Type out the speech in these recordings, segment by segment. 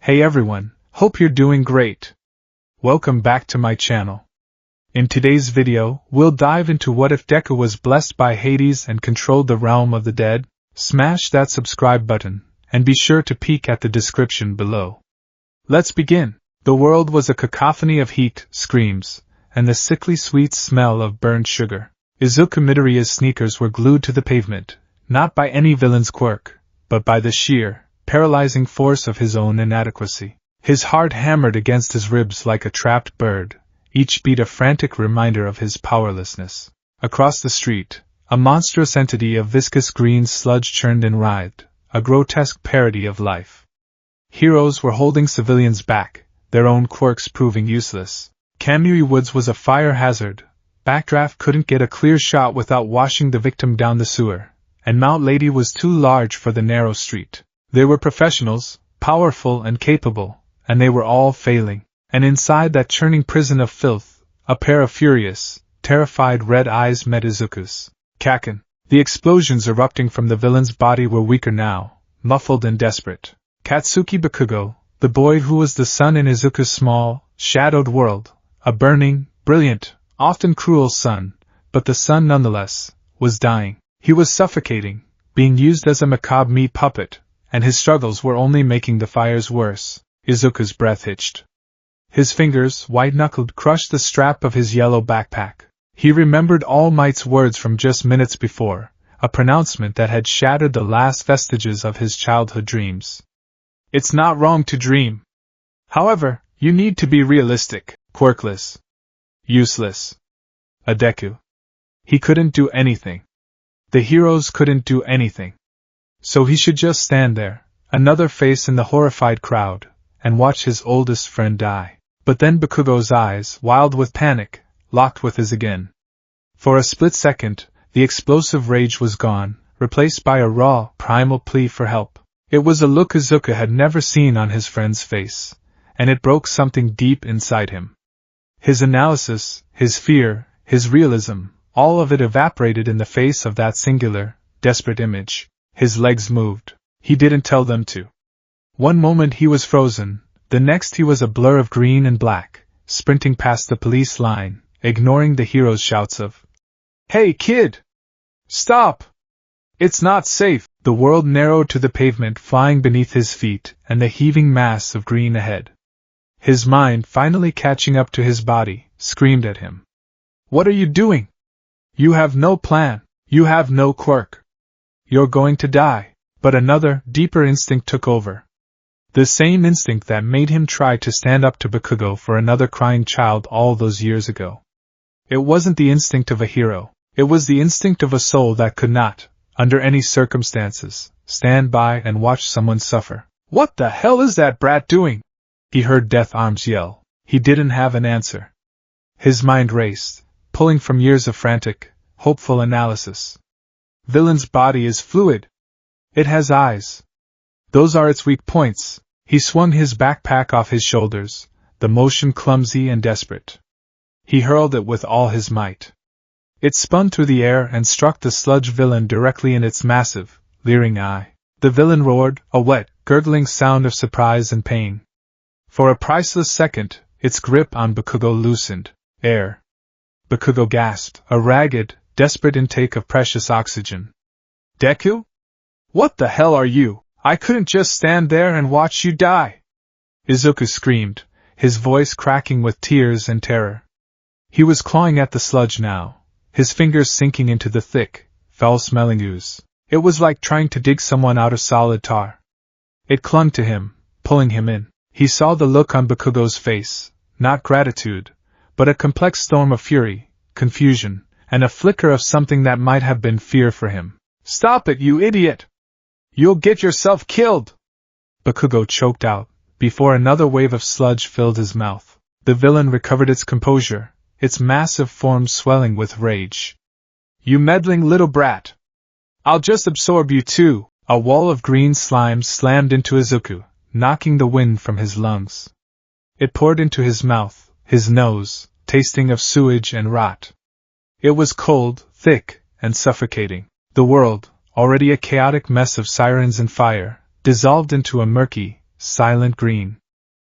Hey everyone, hope you're doing great. Welcome back to my channel. In today's video, we'll dive into what if Deku was blessed by Hades and controlled the realm of the dead. Smash that subscribe button, and be sure to peek at the description below. Let's begin. The world was a cacophony of heat, screams, and the sickly sweet smell of burned sugar. Izuku Midoriya's sneakers were glued to the pavement, not by any villain's quirk, but by the sheer, paralyzing force of his own inadequacy. His heart hammered against his ribs like a trapped bird, each beat a frantic reminder of his powerlessness. Across the street, a monstrous entity of viscous green sludge churned and writhed, a grotesque parody of life. Heroes were holding civilians back, their own quirks proving useless. Kamui Woods was a fire hazard. Backdraft couldn't get a clear shot without washing the victim down the sewer, and Mount Lady was too large for the narrow street. They were professionals, powerful and capable, and they were all failing. And inside that churning prison of filth, a pair of furious, terrified red eyes met Izuku's. Kaken. The explosions erupting from the villain's body were weaker now, muffled and desperate. Katsuki Bakugo, the boy who was the sun in Izuku's small, shadowed world, a burning, brilliant, often cruel sun, but the sun nonetheless, was dying. He was suffocating, being used as a macabre meat puppet, and his struggles were only making the fires worse. Izuku's breath hitched. His fingers, white-knuckled, crushed the strap of his yellow backpack. He remembered All Might's words from just minutes before, a pronouncement that had shattered the last vestiges of his childhood dreams. It's not wrong to dream. However, you need to be realistic, quirkless, useless. A Deku. He couldn't do anything. The heroes couldn't do anything. So he should just stand there, another face in the horrified crowd, and watch his oldest friend die. But then Bakugo's eyes, wild with panic, locked with his again. For a split second, the explosive rage was gone, replaced by a raw, primal plea for help. It was a look Izuku had never seen on his friend's face, and it broke something deep inside him. His analysis, his fear, his realism, all of it evaporated in the face of that singular, desperate image. His legs moved. He didn't tell them to. One moment he was frozen, the next he was a blur of green and black, sprinting past the police line, ignoring the hero's shouts of, "Hey kid! Stop! It's not safe!" The world narrowed to the pavement flying beneath his feet and the heaving mass of green ahead. His mind, finally catching up to his body, screamed at him. "What are you doing? You have no plan. You have no quirk. You're going to die." But another, deeper instinct took over. The same instinct that made him try to stand up to Bakugo for another crying child all those years ago. It wasn't the instinct of a hero. It was the instinct of a soul that could not, under any circumstances, stand by and watch someone suffer. "What the hell is that brat doing?" he heard Death Arms yell. He didn't have an answer. His mind raced, pulling from years of frantic, hopeful analysis. Villain's body is fluid. It has eyes. Those are its weak points. He swung his backpack off his shoulders, the motion clumsy and desperate. He hurled it with all his might. It spun through the air and struck the sludge villain directly in its massive, leering eye. The villain roared, a wet, gurgling sound of surprise and pain. For a priceless second, its grip on Bakugo loosened. Air. Bakugo gasped, a ragged, desperate intake of precious oxygen. "Deku? What the hell are you? I couldn't just stand there and watch you die!" Izuku screamed, his voice cracking with tears and terror. He was clawing at the sludge now, his fingers sinking into the thick, foul-smelling ooze. It was like trying to dig someone out of solid tar. It clung to him, pulling him in. He saw the look on Bakugo's face, not gratitude, but a complex storm of fury, confusion, and a flicker of something that might have been fear for him. "Stop it, you idiot! You'll get yourself killed!" Bakugo choked out, before another wave of sludge filled his mouth. The villain recovered its composure, its massive form swelling with rage. "You meddling little brat! I'll just absorb you too!" A wall of green slime slammed into Izuku, knocking the wind from his lungs. It poured into his mouth, his nose, tasting of sewage and rot. It was cold, thick, and suffocating. The world, already a chaotic mess of sirens and fire, dissolved into a murky, silent green.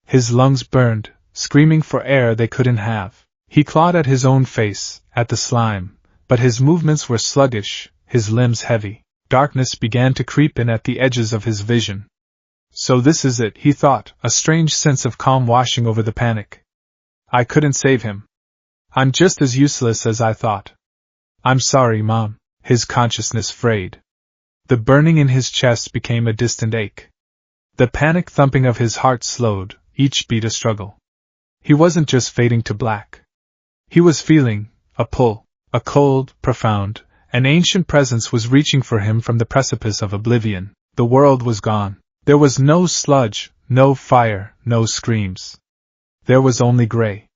His lungs burned, screaming for air they couldn't have. He clawed at his own face, at the slime, but his movements were sluggish, his limbs heavy. Darkness began to creep in at the edges of his vision. So this is it, he thought, a strange sense of calm washing over the panic. I couldn't save him. I'm just as useless as I thought. I'm sorry, Mom. His consciousness frayed. The burning in his chest became a distant ache. The panic thumping of his heart slowed, each beat a struggle. He wasn't just fading to black. He was feeling a pull, a cold, profound, an ancient presence was reaching for him from the precipice of oblivion. The world was gone. There was no sludge, no fire, no screams. There was only gray.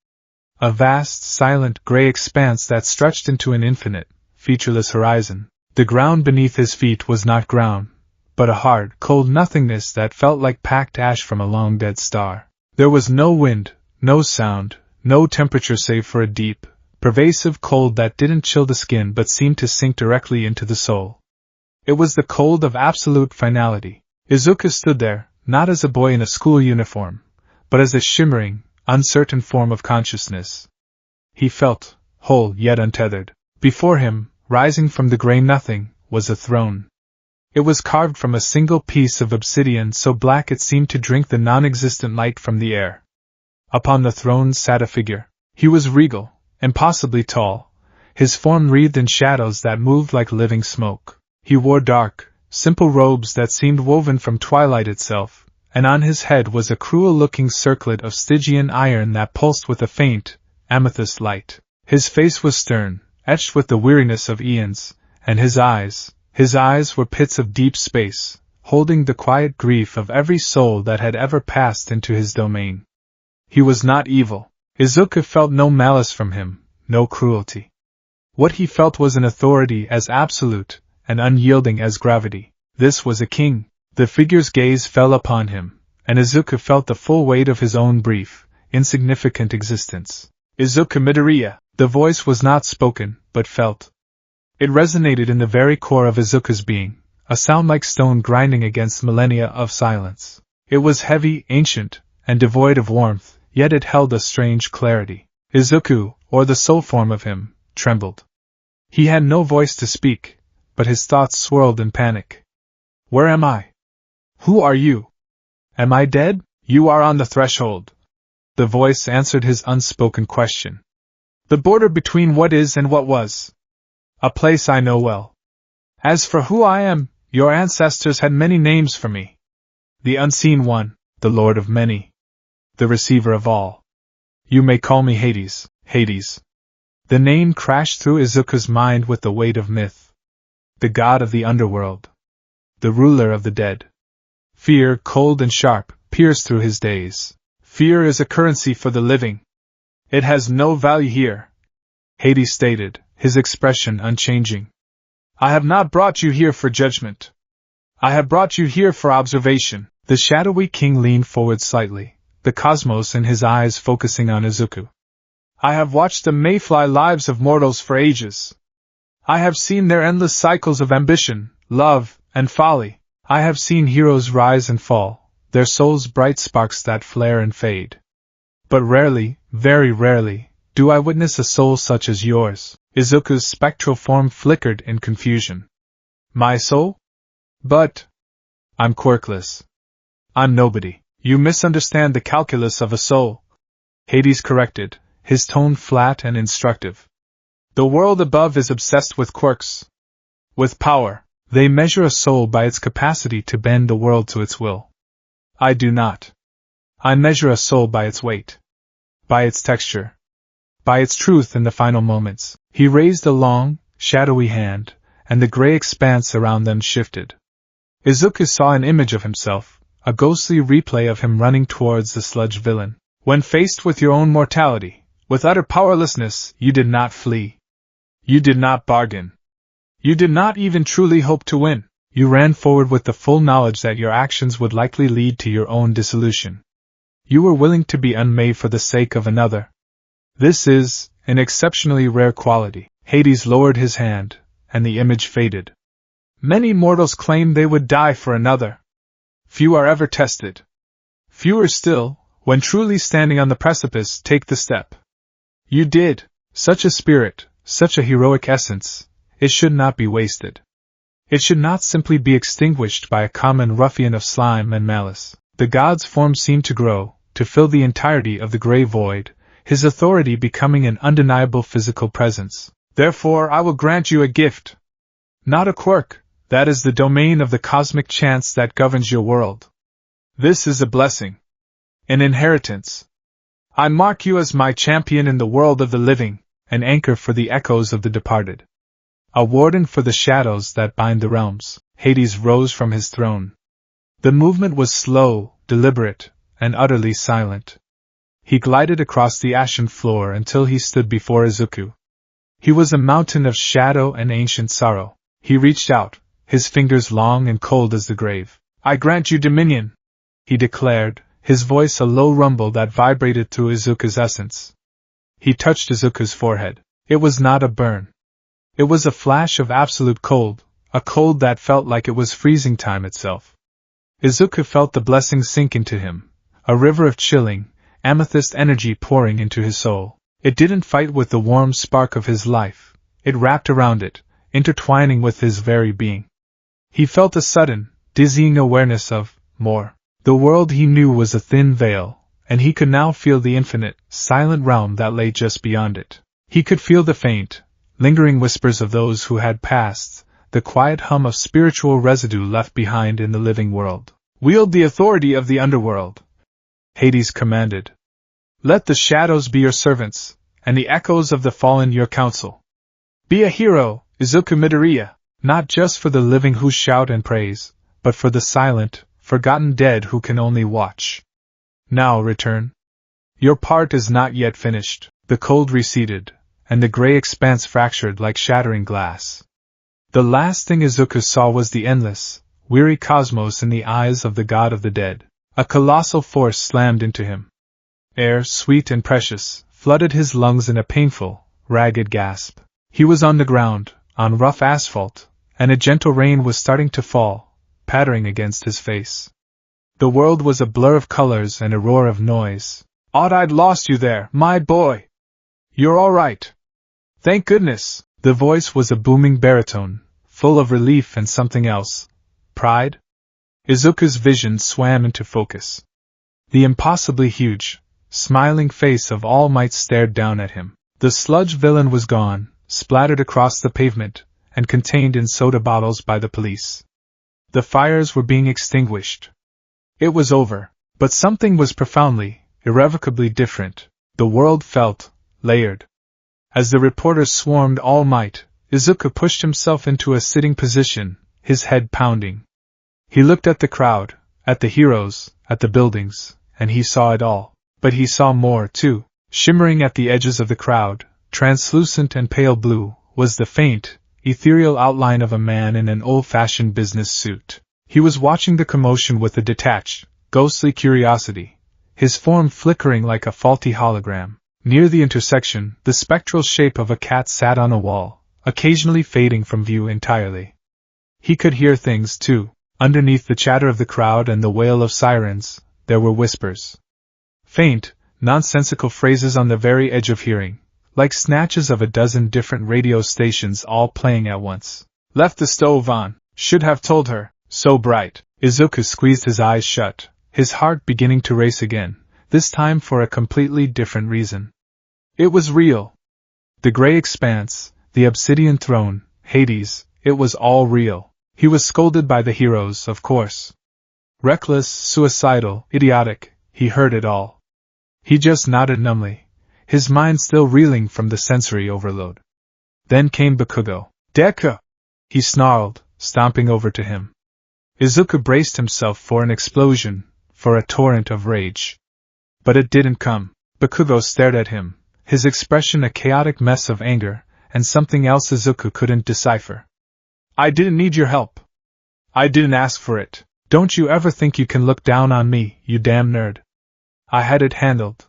A vast, silent, gray expanse that stretched into an infinite, featureless horizon. The ground beneath his feet was not ground, but a hard, cold nothingness that felt like packed ash from a long-dead star. There was no wind, no sound, no temperature save for a deep, pervasive cold that didn't chill the skin but seemed to sink directly into the soul. It was the cold of absolute finality. Izuku stood there, not as a boy in a school uniform, but as a shimmering, uncertain form of consciousness. He felt whole yet untethered. Before him, rising from the gray nothing, was a throne. It was carved from a single piece of obsidian so black it seemed to drink the non-existent light from the air. Upon the throne sat a figure. He was regal, impossibly tall, his form wreathed in shadows that moved like living smoke. He wore dark, simple robes that seemed woven from twilight itself, and on his head was a cruel-looking circlet of Stygian iron that pulsed with a faint, amethyst light. His face was stern, etched with the weariness of eons, and his eyes were pits of deep space, holding the quiet grief of every soul that had ever passed into his domain. He was not evil. Izuku felt no malice from him, no cruelty. What he felt was an authority as absolute and unyielding as gravity. This was a king. The figure's gaze fell upon him, and Izuku felt the full weight of his own brief, insignificant existence. Izuku Midoriya. The voice was not spoken, but felt. It resonated in the very core of Izuku's being, a sound like stone grinding against millennia of silence. It was heavy, ancient, and devoid of warmth, yet it held a strange clarity. Izuku, or the soul form of him, trembled. He had no voice to speak, but his thoughts swirled in panic. Where am I? Who are you? Am I dead? You are on the threshold. The voice answered his unspoken question. The border between what is and what was. A place I know well. As for who I am, your ancestors had many names for me. The Unseen One, the Lord of Many. The Receiver of All. You may call me Hades, Hades. The name crashed through Izuku's mind with the weight of myth. The god of the underworld. The ruler of the dead. Fear, cold and sharp, pierced through his days. Fear is a currency for the living. It has no value here, Hades stated, his expression unchanging. I have not brought you here for judgment. I have brought you here for observation. The shadowy king leaned forward slightly, the cosmos in his eyes focusing on Izuku. I have watched the mayfly lives of mortals for ages. I have seen their endless cycles of ambition, love, and folly. I have seen heroes rise and fall, their souls bright sparks that flare and fade. But rarely, very rarely, do I witness a soul such as yours. Izuku's spectral form flickered in confusion. My soul? But I'm quirkless. I'm nobody. You misunderstand the calculus of a soul, Hades corrected, his tone flat and instructive. The world above is obsessed with quirks. With power. They measure a soul by its capacity to bend the world to its will. I do not. I measure a soul by its weight. By its texture. By its truth in the final moments. He raised a long, shadowy hand, and the gray expanse around them shifted. Izuku saw an image of himself, a ghostly replay of him running towards the sludge villain. When faced with your own mortality, with utter powerlessness, you did not flee. You did not bargain. You did not even truly hope to win. You ran forward with the full knowledge that your actions would likely lead to your own dissolution. You were willing to be unmade for the sake of another. This is an exceptionally rare quality. Hades lowered his hand, and the image faded. Many mortals claim they would die for another. Few are ever tested. Fewer still, when truly standing on the precipice, take the step. You did. Such a spirit, such a heroic essence, it should not be wasted. It should not simply be extinguished by a common ruffian of slime and malice. The god's form seemed to grow, to fill the entirety of the gray void, his authority becoming an undeniable physical presence. Therefore I will grant you a gift. Not a quirk, that is the domain of the cosmic chance that governs your world. This is a blessing. An inheritance. I mark you as my champion in the world of the living, an anchor for the echoes of the departed. A warden for the shadows that bind the realms. Hades rose from his throne. The movement was slow, deliberate, and utterly silent. He glided across the ashen floor until he stood before Izuku. He was a mountain of shadow and ancient sorrow. He reached out, his fingers long and cold as the grave. I grant you dominion, he declared, his voice a low rumble that vibrated through Izuku's essence. He touched Izuku's forehead. It was not a burn. It was a flash of absolute cold, a cold that felt like it was freezing time itself. Izuku felt the blessing sink into him, a river of chilling, amethyst energy pouring into his soul. It didn't fight with the warm spark of his life, it wrapped around it, intertwining with his very being. He felt a sudden, dizzying awareness of more. The world he knew was a thin veil, and he could now feel the infinite, silent realm that lay just beyond it. He could feel the faint, lingering whispers of those who had passed, the quiet hum of spiritual residue left behind in the living world. Wield the authority of the underworld, Hades commanded. Let the shadows be your servants, and the echoes of the fallen your counsel. Be a hero, Izuku Midoriya, not just for the living who shout and praise, but for the silent, forgotten dead who can only watch. Now return. Your part is not yet finished. The cold receded, and the gray expanse fractured like shattering glass. The last thing Izuku saw was the endless, weary cosmos in the eyes of the god of the dead. A colossal force slammed into him. Air, sweet and precious, flooded his lungs in a painful, ragged gasp. He was on the ground, on rough asphalt, and a gentle rain was starting to fall, pattering against his face. The world was a blur of colors and a roar of noise. Ought I'd lost you there, my boy! You're all right. Thank goodness! The voice was a booming baritone, full of relief and something else. Pride? Izuku's vision swam into focus. The impossibly huge, smiling face of All Might stared down at him. The sludge villain was gone, splattered across the pavement, and contained in soda bottles by the police. The fires were being extinguished. It was over, but something was profoundly, irrevocably different. The world felt layered. As the reporters swarmed All Might, Izuku pushed himself into a sitting position, his head pounding. He looked at the crowd, at the heroes, at the buildings, and he saw it all. But he saw more, too. Shimmering at the edges of the crowd, translucent and pale blue, was the faint, ethereal outline of a man in an old-fashioned business suit. He was watching the commotion with a detached, ghostly curiosity, his form flickering like a faulty hologram. Near the intersection, the spectral shape of a cat sat on a wall, occasionally fading from view entirely. He could hear things, too. Underneath the chatter of the crowd and the wail of sirens, there were whispers. Faint, nonsensical phrases on the very edge of hearing, like snatches of a dozen different radio stations all playing at once. Left the stove on, should have told her, so bright. Izuku squeezed his eyes shut, his heart beginning to race again, this time for a completely different reason. It was real. The gray expanse, the obsidian throne, Hades, it was all real. He was scolded by the heroes, of course. Reckless, suicidal, idiotic, he heard it all. He just nodded numbly, his mind still reeling from the sensory overload. Then came Bakugo. Deku! He snarled, stomping over to him. Izuku braced himself for an explosion, for a torrent of rage. But it didn't come. Bakugo stared at him, his expression a chaotic mess of anger, and something else Izuku couldn't decipher. I didn't need your help. I didn't ask for it. Don't you ever think you can look down on me, you damn nerd. I had it handled.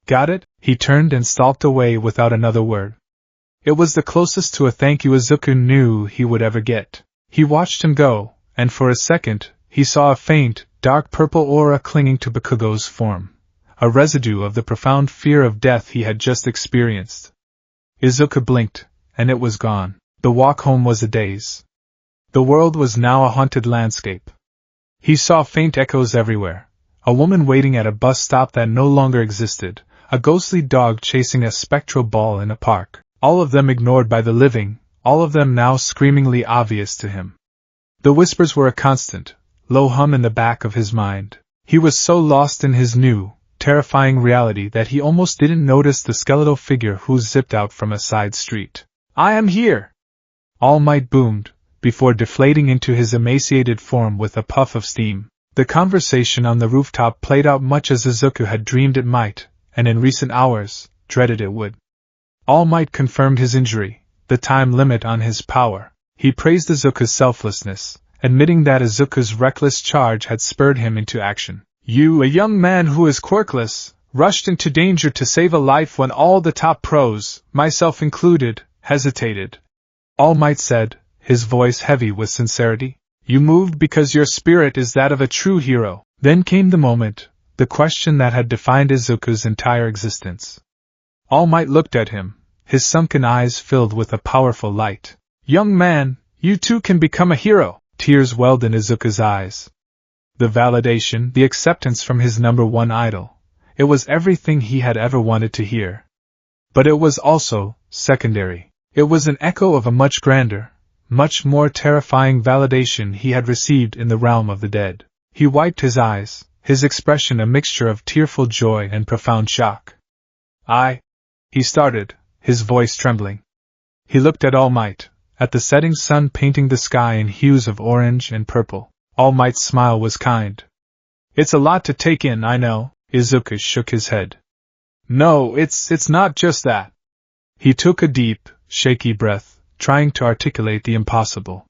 Got it? He turned and stalked away without another word. It was the closest to a thank you Izuku knew he would ever get. He watched him go, and for a second, he saw a faint, dark purple aura clinging to Bakugo's form, a residue of the profound fear of death he had just experienced. Izuku blinked, and it was gone. The walk home was a daze. The world was now a haunted landscape. He saw faint echoes everywhere, a woman waiting at a bus stop that no longer existed, a ghostly dog chasing a spectral ball in a park, all of them ignored by the living, all of them now screamingly obvious to him. The whispers were a constant, low hum in the back of his mind. He was so lost in his new, terrifying reality that he almost didn't notice the skeletal figure who zipped out from a side street. "I am here!" All Might boomed, before deflating into his emaciated form with a puff of steam. The conversation on the rooftop played out much as Izuku had dreamed it might, and in recent hours, dreaded it would. All Might confirmed his injury, the time limit on his power. He praised Izuku's selflessness, admitting that Izuku's reckless charge had spurred him into action. "You, a young man who is quirkless, rushed into danger to save a life when all the top pros, myself included, hesitated," All Might said, his voice heavy with sincerity. "You moved because your spirit is that of a true hero." Then came the moment, the question that had defined Izuku's entire existence. All Might looked at him, his sunken eyes filled with a powerful light. "Young man, you too can become a hero." Tears welled in Izuku's eyes. The validation, the acceptance from his number one idol. It was everything he had ever wanted to hear. But it was also secondary. It was an echo of a much grander, much more terrifying validation he had received in the realm of the dead. He wiped his eyes, his expression a mixture of tearful joy and profound shock. He started, his voice trembling. He looked at All Might, at the setting sun painting the sky in hues of orange and purple. All Might's smile was kind. "It's a lot to take in, I know." Izuku shook his head. "No, it's not just that." He took a deep, shaky breath, trying to articulate the impossible.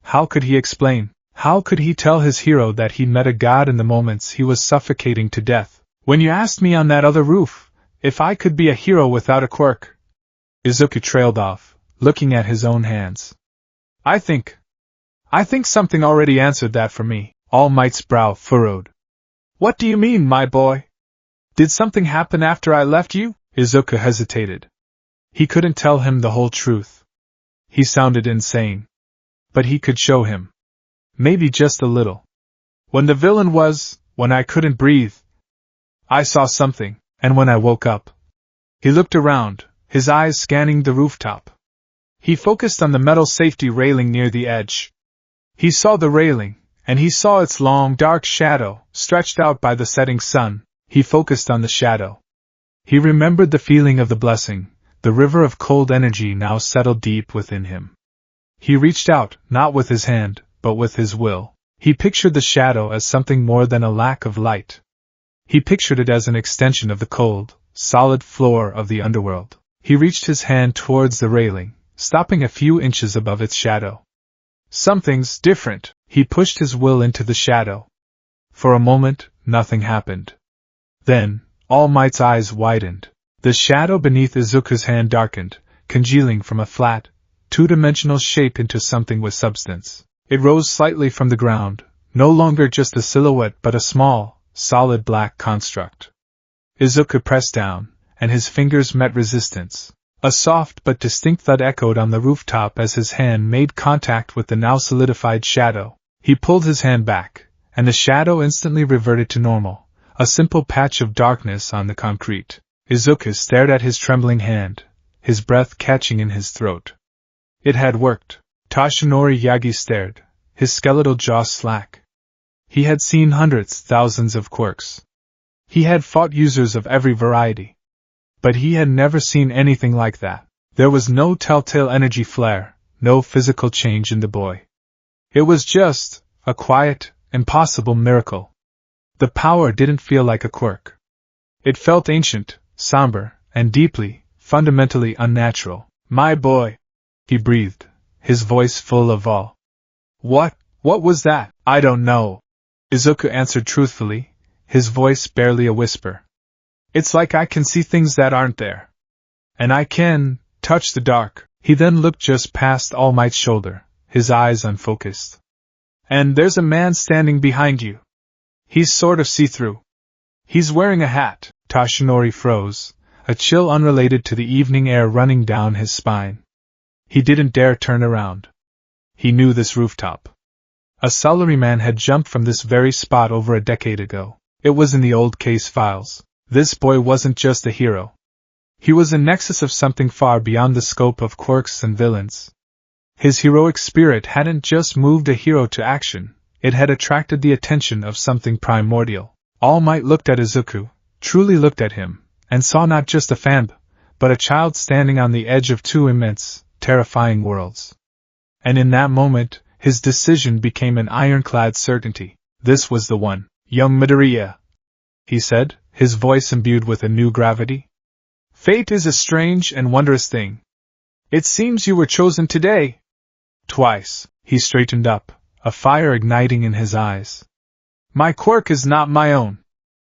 How could he explain? How could he tell his hero that he met a god in the moments he was suffocating to death? "When you asked me on that other roof, if I could be a hero without a quirk," Izuku trailed off, looking at his own hands. I think something already answered that for me." All Might's brow furrowed. "What do you mean, my boy? Did something happen after I left you?" Izuku hesitated. He couldn't tell him the whole truth. He sounded insane. But he could show him. Maybe just a little. When I couldn't breathe, I saw something, and when I woke up." He looked around, his eyes scanning the rooftop. He focused on the metal safety railing near the edge. He saw the railing, and he saw its long, dark shadow, stretched out by the setting sun. He focused on the shadow. He remembered the feeling of the blessing, the river of cold energy now settled deep within him. He reached out, not with his hand, but with his will. He pictured the shadow as something more than a lack of light. He pictured it as an extension of the cold, solid floor of the underworld. He reached his hand towards the railing, stopping a few inches above its shadow. "Something's different." He pushed his will into the shadow. For a moment, nothing happened. Then, All Might's eyes widened. The shadow beneath Izuku's hand darkened, congealing from a flat, two-dimensional shape into something with substance. It rose slightly from the ground, no longer just a silhouette but a small, solid black construct. Izuku pressed down, and his fingers met resistance. A soft but distinct thud echoed on the rooftop as his hand made contact with the now solidified shadow. He pulled his hand back, and the shadow instantly reverted to normal, a simple patch of darkness on the concrete. Izuku stared at his trembling hand, his breath catching in his throat. It had worked. Toshinori Yagi stared, his skeletal jaw slack. He had seen hundreds, thousands of quirks. He had fought users of every variety. But he had never seen anything like that. There was no telltale energy flare, no physical change in the boy. It was just a quiet, impossible miracle. The power didn't feel like a quirk. It felt ancient, somber, and deeply, fundamentally unnatural. "My boy," he breathed, his voice full of awe. What was that?" "I don't know," Izuku answered truthfully, his voice barely a whisper. "It's like I can see things that aren't there. And I can touch the dark." He then looked just past All Might's shoulder, his eyes unfocused. "And there's a man standing behind you." He's sort of see-through. He's wearing a hat. Toshinori froze, a chill unrelated to the evening air running down his spine. He didn't dare turn around. He knew this rooftop. A salaryman had jumped from this very spot over a decade ago. It was in the old case files. This boy wasn't just a hero. He was a nexus of something far beyond the scope of quirks and villains. His heroic spirit hadn't just moved a hero to action, it had attracted the attention of something primordial. All Might looked at Izuku, truly looked at him, and saw not just a fan, but a child standing on the edge of two immense, terrifying worlds. And in that moment, his decision became an ironclad certainty. This was the one. Young Midoriya, he said, his voice imbued with a new gravity. Fate is a strange and wondrous thing. It seems you were chosen today. Twice, he straightened up, a fire igniting in his eyes. My quirk is not my own.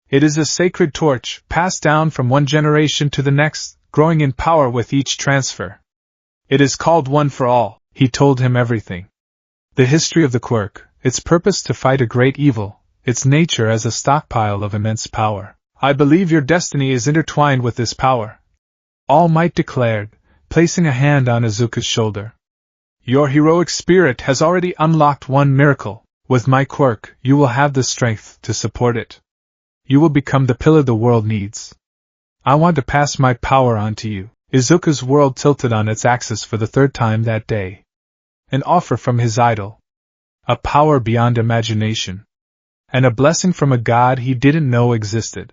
It is a sacred torch, passed down from one generation to the next, growing in power with each transfer. It is called One for All. He told him everything. The history of the quirk, its purpose to fight a great evil, its nature as a stockpile of immense power. I believe your destiny is intertwined with this power, All Might declared, placing a hand on Izuku's shoulder. Your heroic spirit has already unlocked one miracle. With my quirk, you will have the strength to support it. You will become the pillar the world needs. I want to pass my power on to you. Izuku's world tilted on its axis for the third time that day. An offer from his idol. A power beyond imagination. And a blessing from a god he didn't know existed.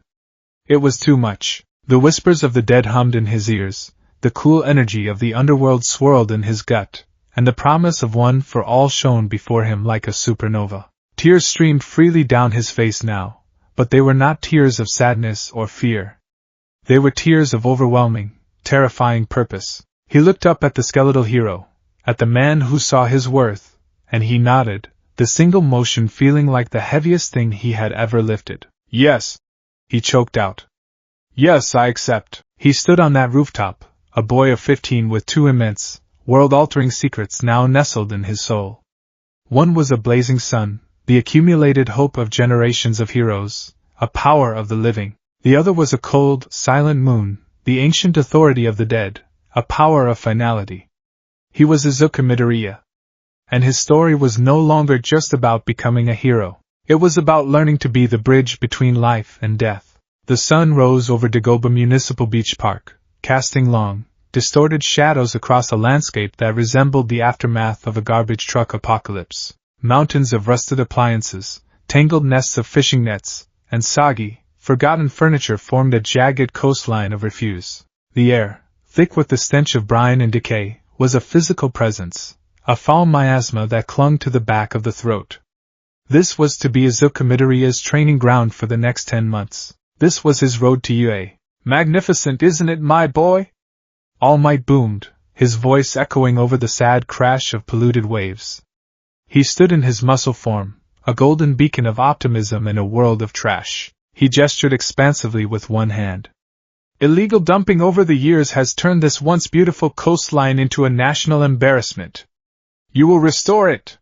It was too much. The whispers of the dead hummed in his ears, the cool energy of the underworld swirled in his gut, and the promise of One for All shone before him like a supernova. Tears streamed freely down his face now, but they were not tears of sadness or fear. They were tears of overwhelming, terrifying purpose. He looked up at the skeletal hero, at the man who saw his worth, and he nodded, the single motion feeling like the heaviest thing he had ever lifted. Yes, he choked out. Yes, I accept. He stood on that rooftop, a boy of 15 with two immense, world-altering secrets now nestled in his soul. One was a blazing sun, the accumulated hope of generations of heroes, a power of the living. The other was a cold, silent moon, the ancient authority of the dead, a power of finality. He was Izuku Midoriya. And his story was no longer just about becoming a hero. It was about learning to be the bridge between life and death. The sun rose over Dagoba Municipal Beach Park, casting long, distorted shadows across a landscape that resembled the aftermath of a garbage truck apocalypse. Mountains of rusted appliances, tangled nests of fishing nets, and soggy, forgotten furniture formed a jagged coastline of refuse. The air, thick with the stench of brine and decay, was a physical presence, a foul miasma that clung to the back of the throat. This was to be Izuku Midoriya's training ground for the next 10 months. This was his road to UA. Magnificent, isn't it, my boy? All Might boomed, his voice echoing over the sad crash of polluted waves. He stood in his muscle form, a golden beacon of optimism in a world of trash. He gestured expansively with one hand. Illegal dumping over the years has turned this once beautiful coastline into a national embarrassment. You will restore it.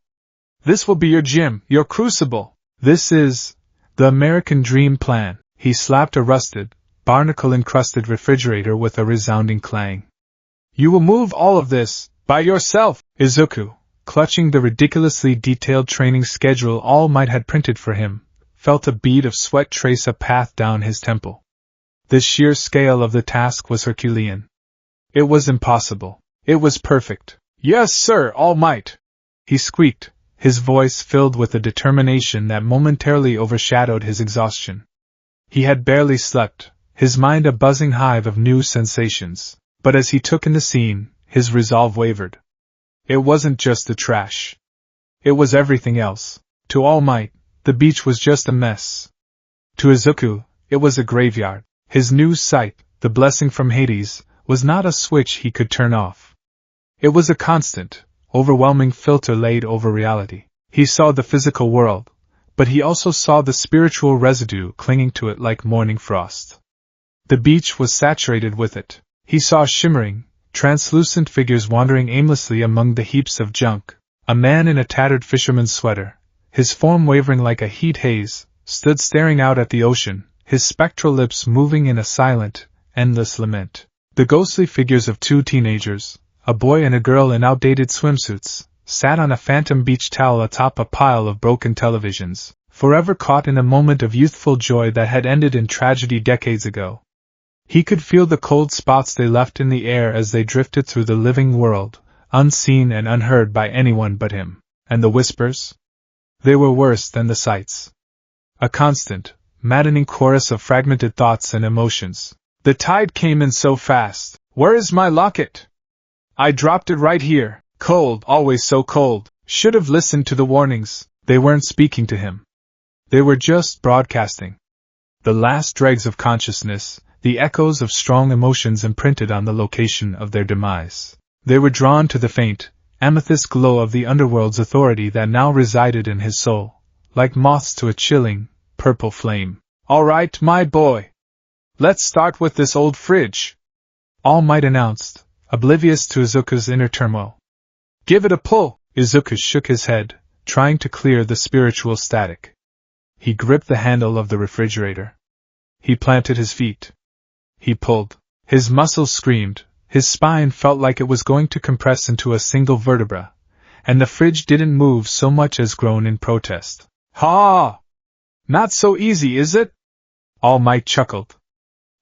This will be your gym, your crucible. This is the American Dream Plan. He slapped a rusted, barnacle-encrusted refrigerator with a resounding clang. You will move all of this by yourself. Izuku, clutching the ridiculously detailed training schedule All Might had printed for him, felt a bead of sweat trace a path down his temple. The sheer scale of the task was Herculean. It was impossible. It was perfect. Yes, sir, All Might, he squeaked, his voice filled with a determination that momentarily overshadowed his exhaustion. He had barely slept, his mind a buzzing hive of new sensations, but as he took in the scene, his resolve wavered. It wasn't just the trash. It was everything else. To All Might, the beach was just a mess. To Izuku, it was a graveyard. His new sight, the blessing from Hades, was not a switch he could turn off. It was a constant, overwhelming filter laid over reality. He saw the physical world, but he also saw the spiritual residue clinging to it like morning frost. The beach was saturated with it. He saw shimmering, translucent figures wandering aimlessly among the heaps of junk. A man in a tattered fisherman's sweater, his form wavering like a heat haze, stood staring out at the ocean, his spectral lips moving in a silent, endless lament. The ghostly figures of two teenagers, a boy and a girl in outdated swimsuits, sat on a phantom beach towel atop a pile of broken televisions, forever caught in a moment of youthful joy that had ended in tragedy decades ago. He could feel the cold spots they left in the air as they drifted through the living world, unseen and unheard by anyone but him. And the whispers? They were worse than the sights. A constant, maddening chorus of fragmented thoughts and emotions. The tide came in so fast. Where is my locket? I dropped it right here. Cold, always so cold. Should have listened to the warnings. They weren't speaking to him. They were just broadcasting. The last dregs of consciousness, the echoes of strong emotions imprinted on the location of their demise. They were drawn to the faint, amethyst glow of the underworld's authority that now resided in his soul, like moths to a chilling, purple flame. All right, my boy. Let's start with this old fridge, All Might announced, oblivious to Izuku's inner turmoil. Give it a pull. Izuku shook his head, trying to clear the spiritual static. He gripped the handle of the refrigerator. He planted his feet. He pulled. His muscles screamed, his spine felt like it was going to compress into a single vertebra, and the fridge didn't move so much as groan in protest. Ha! Not so easy, is it? All Might chuckled.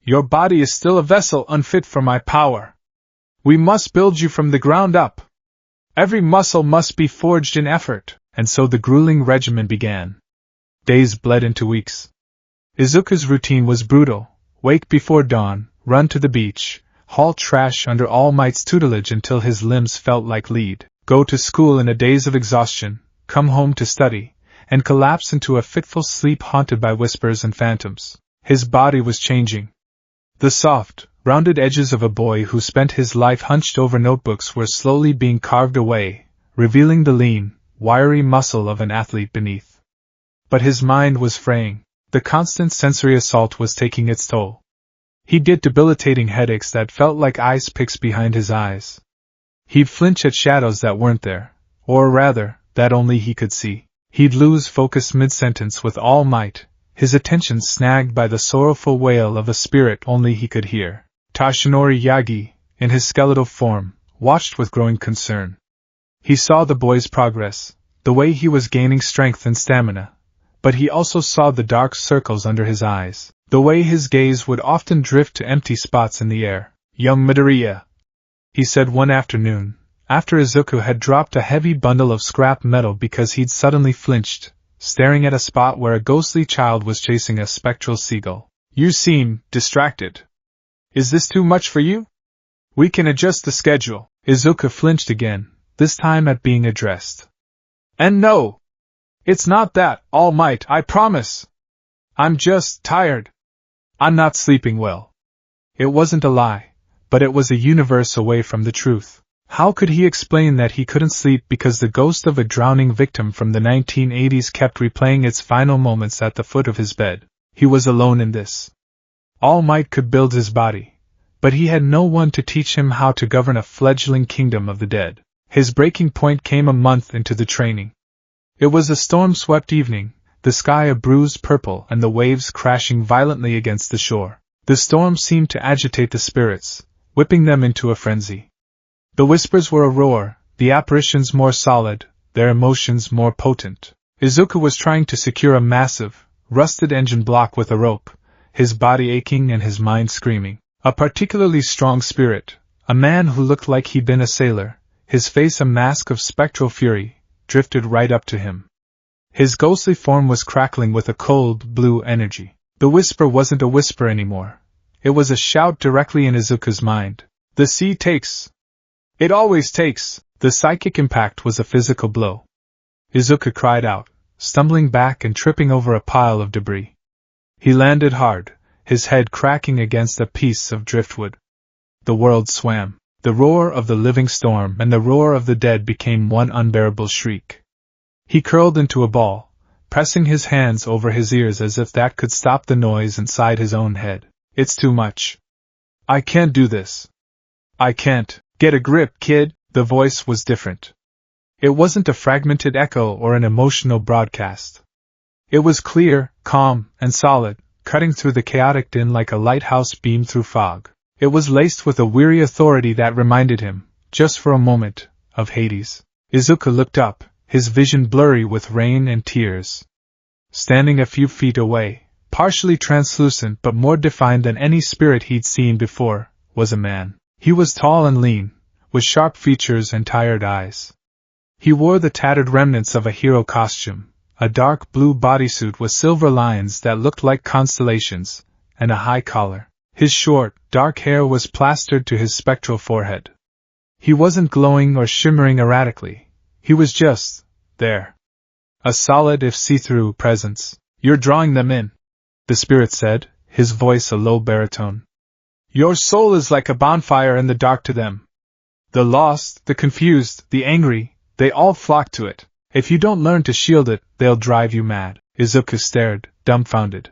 Your body is still a vessel unfit for my power. We must build you from the ground up. Every muscle must be forged in effort, and so the grueling regimen began. Days bled into weeks. Izuku's routine was brutal. Wake before dawn, run to the beach, haul trash under All Might's tutelage until his limbs felt like lead, go to school in a daze of exhaustion, come home to study, and collapse into a fitful sleep haunted by whispers and phantoms. His body was changing. The soft, rounded edges of a boy who spent his life hunched over notebooks were slowly being carved away, revealing the lean, wiry muscle of an athlete beneath. But his mind was fraying. The constant sensory assault was taking its toll. He'd get debilitating headaches that felt like ice picks behind his eyes. He'd flinch at shadows that weren't there, or rather, that only he could see. He'd lose focus mid-sentence with All Might, his attention snagged by the sorrowful wail of a spirit only he could hear. Tashinori Yagi, in his skeletal form, watched with growing concern. He saw the boy's progress, the way he was gaining strength and stamina, but he also saw the dark circles under his eyes, the way his gaze would often drift to empty spots in the air. Young Midoriya, he said one afternoon, after Izuku had dropped a heavy bundle of scrap metal because he'd suddenly flinched, staring at a spot where a ghostly child was chasing a spectral seagull. You seem distracted. Is this too much for you? We can adjust the schedule. Izuku flinched again, this time at being addressed. And no! It's not that, All Might, I promise. I'm just tired. I'm not sleeping well. It wasn't a lie, but it was a universe away from the truth. How could he explain that he couldn't sleep because the ghost of a drowning victim from the 1980s kept replaying its final moments at the foot of his bed? He was alone in this. All Might could build his body, but he had no one to teach him how to govern a fledgling kingdom of the dead. His breaking point came a month into the training. It was a storm-swept evening, the sky a bruised purple and the waves crashing violently against the shore. The storm seemed to agitate the spirits, whipping them into a frenzy. The whispers were a roar, the apparitions more solid, their emotions more potent. Izuku was trying to secure a massive, rusted engine block with a rope, his body aching and his mind screaming. A particularly strong spirit, a man who looked like he'd been a sailor, his face a mask of spectral fury, drifted right up to him. His ghostly form was crackling with a cold, blue energy. The whisper wasn't a whisper anymore. It was a shout directly in Izuku's mind. The sea takes. It always takes. The psychic impact was a physical blow. Izuku cried out, stumbling back and tripping over a pile of debris. He landed hard, his head cracking against a piece of driftwood. The world swam. The roar of the living storm and the roar of the dead became one unbearable shriek. He curled into a ball, pressing his hands over his ears as if that could stop the noise inside his own head. It's too much. I can't do this. I can't. Get a grip, kid. The voice was different. It wasn't a fragmented echo or an emotional broadcast. It was clear, calm, and solid, cutting through the chaotic din like a lighthouse beam through fog. It was laced with a weary authority that reminded him, just for a moment, of Hades. Izuku looked up, his vision blurry with rain and tears. Standing a few feet away, partially translucent but more defined than any spirit he'd seen before, was a man. He was tall and lean, with sharp features and tired eyes. He wore the tattered remnants of a hero costume, a dark blue bodysuit with silver lines that looked like constellations, and a high collar. His short, dark hair was plastered to his spectral forehead. He wasn't glowing or shimmering erratically. He was just there. A solid if see-through presence. "You're drawing them in," the spirit said, his voice a low baritone. "Your soul is like a bonfire in the dark to them. The lost, the confused, the angry, they all flock to it. If you don't learn to shield it, they'll drive you mad." Izuku stared, dumbfounded.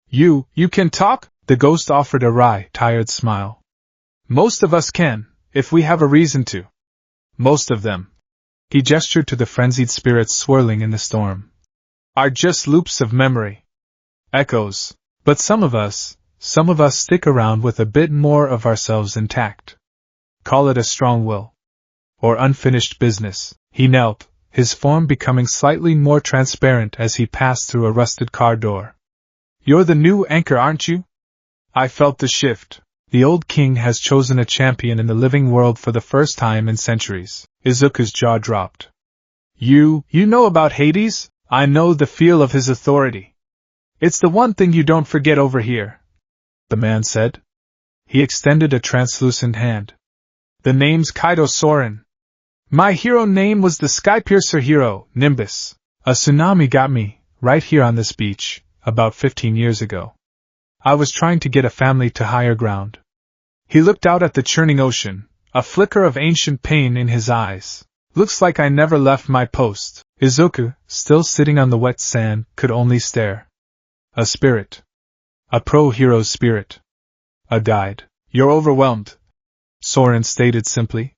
You can talk?" The ghost offered a wry, tired smile. "Most of us can, if we have a reason to. Most of them," he gestured to the frenzied spirits swirling in the storm, "are just loops of memory. Echoes. But some of us stick around with a bit more of ourselves intact. Call it a strong will. Or unfinished business." He knelt, his form becoming slightly more transparent as he passed through a rusted car door. "You're the new anchor, aren't you?" I felt the shift. The old king has chosen a champion in the living world for the first time in centuries. Izuku's jaw dropped. You know about Hades?" "I know the feel of his authority. It's the one thing you don't forget over here," the man said. He extended a translucent hand. "The name's Kaido Soren. My hero name was the Skypiercer hero, Nimbus. A tsunami got me, right here on this beach, about 15 years ago. I was trying to get a family to higher ground." He looked out at the churning ocean, a flicker of ancient pain in his eyes. "Looks like I never left my post." Izuku, still sitting on the wet sand, could only stare. "A spirit. A pro-hero's spirit. A guide." "You're overwhelmed," Soren stated simply.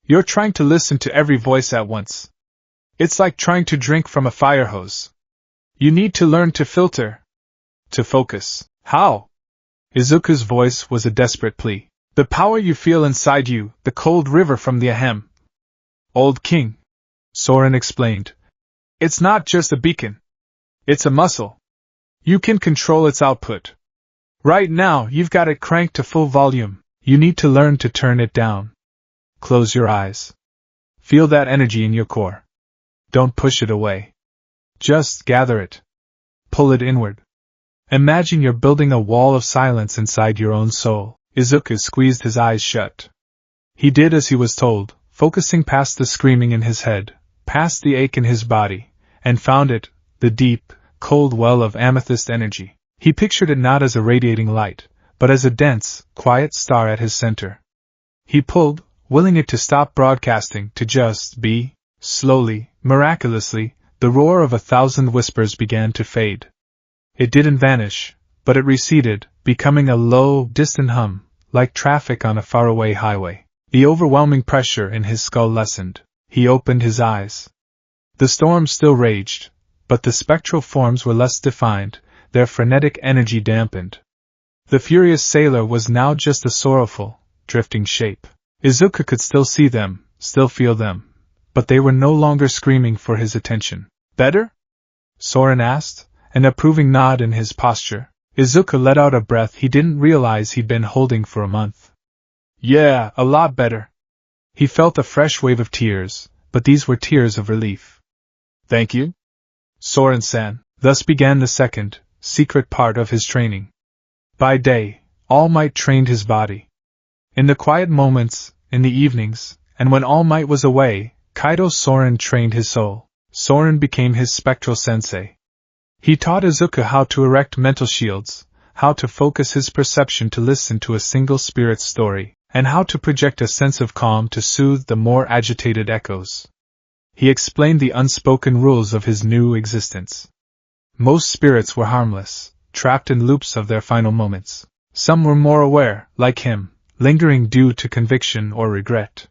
"You're trying to listen to every voice at once. It's like trying to drink from a fire hose. You need to learn to filter. To focus." "How?" Izuku's voice was a desperate plea. "The power you feel inside you, the cold river from the Ahem." "Old King," Soren explained. "It's not just a beacon. It's a muscle. You can control its output. Right now, you've got it cranked to full volume. You need to learn to turn it down. Close your eyes. Feel that energy in your core. Don't push it away. Just gather it. Pull it inward. Imagine you're building a wall of silence inside your own soul." Izuku squeezed his eyes shut. He did as he was told, focusing past the screaming in his head, past the ache in his body, and found it, the deep, cold well of amethyst energy. He pictured it not as a radiating light, but as a dense, quiet star at his center. He pulled, willing it to stop broadcasting, to just be. Slowly, miraculously, the roar of 1,000 whispers began to fade. It didn't vanish, but it receded, becoming a low, distant hum, like traffic on a faraway highway. The overwhelming pressure in his skull lessened. He opened his eyes. The storm still raged, but the spectral forms were less defined, their frenetic energy dampened. The furious sailor was now just a sorrowful, drifting shape. Izuku could still see them, still feel them, but they were no longer screaming for his attention. "Better?" Soren asked, an approving nod in his posture. Izuku let out a breath he didn't realize he'd been holding for a month. "Yeah, a lot better." He felt a fresh wave of tears, but these were tears of relief. "Thank you, Soren-san." Thus began the second, secret part of his training. By day, All Might trained his body. In the quiet moments, in the evenings, and when All Might was away, Kaido Soren trained his soul. Soren became his spectral sensei. He taught Izuku how to erect mental shields, how to focus his perception to listen to a single spirit's story, and how to project a sense of calm to soothe the more agitated echoes. He explained the unspoken rules of his new existence. Most spirits were harmless, trapped in loops of their final moments. Some were more aware, like him, lingering due to conviction or regret.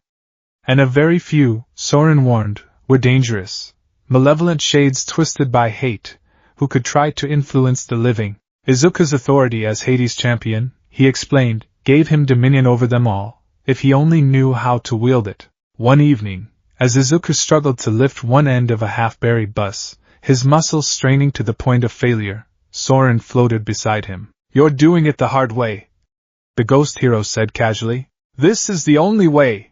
And a very few, Soren warned, were dangerous, malevolent shades twisted by hate, who could try to influence the living. Izuku's authority as Hades' champion, he explained, gave him dominion over them all, if he only knew how to wield it. One evening, as Izuku struggled to lift one end of a half-buried bus, his muscles straining to the point of failure, Soren floated beside him. "You're doing it the hard way," the ghost hero said casually. "This is the only way."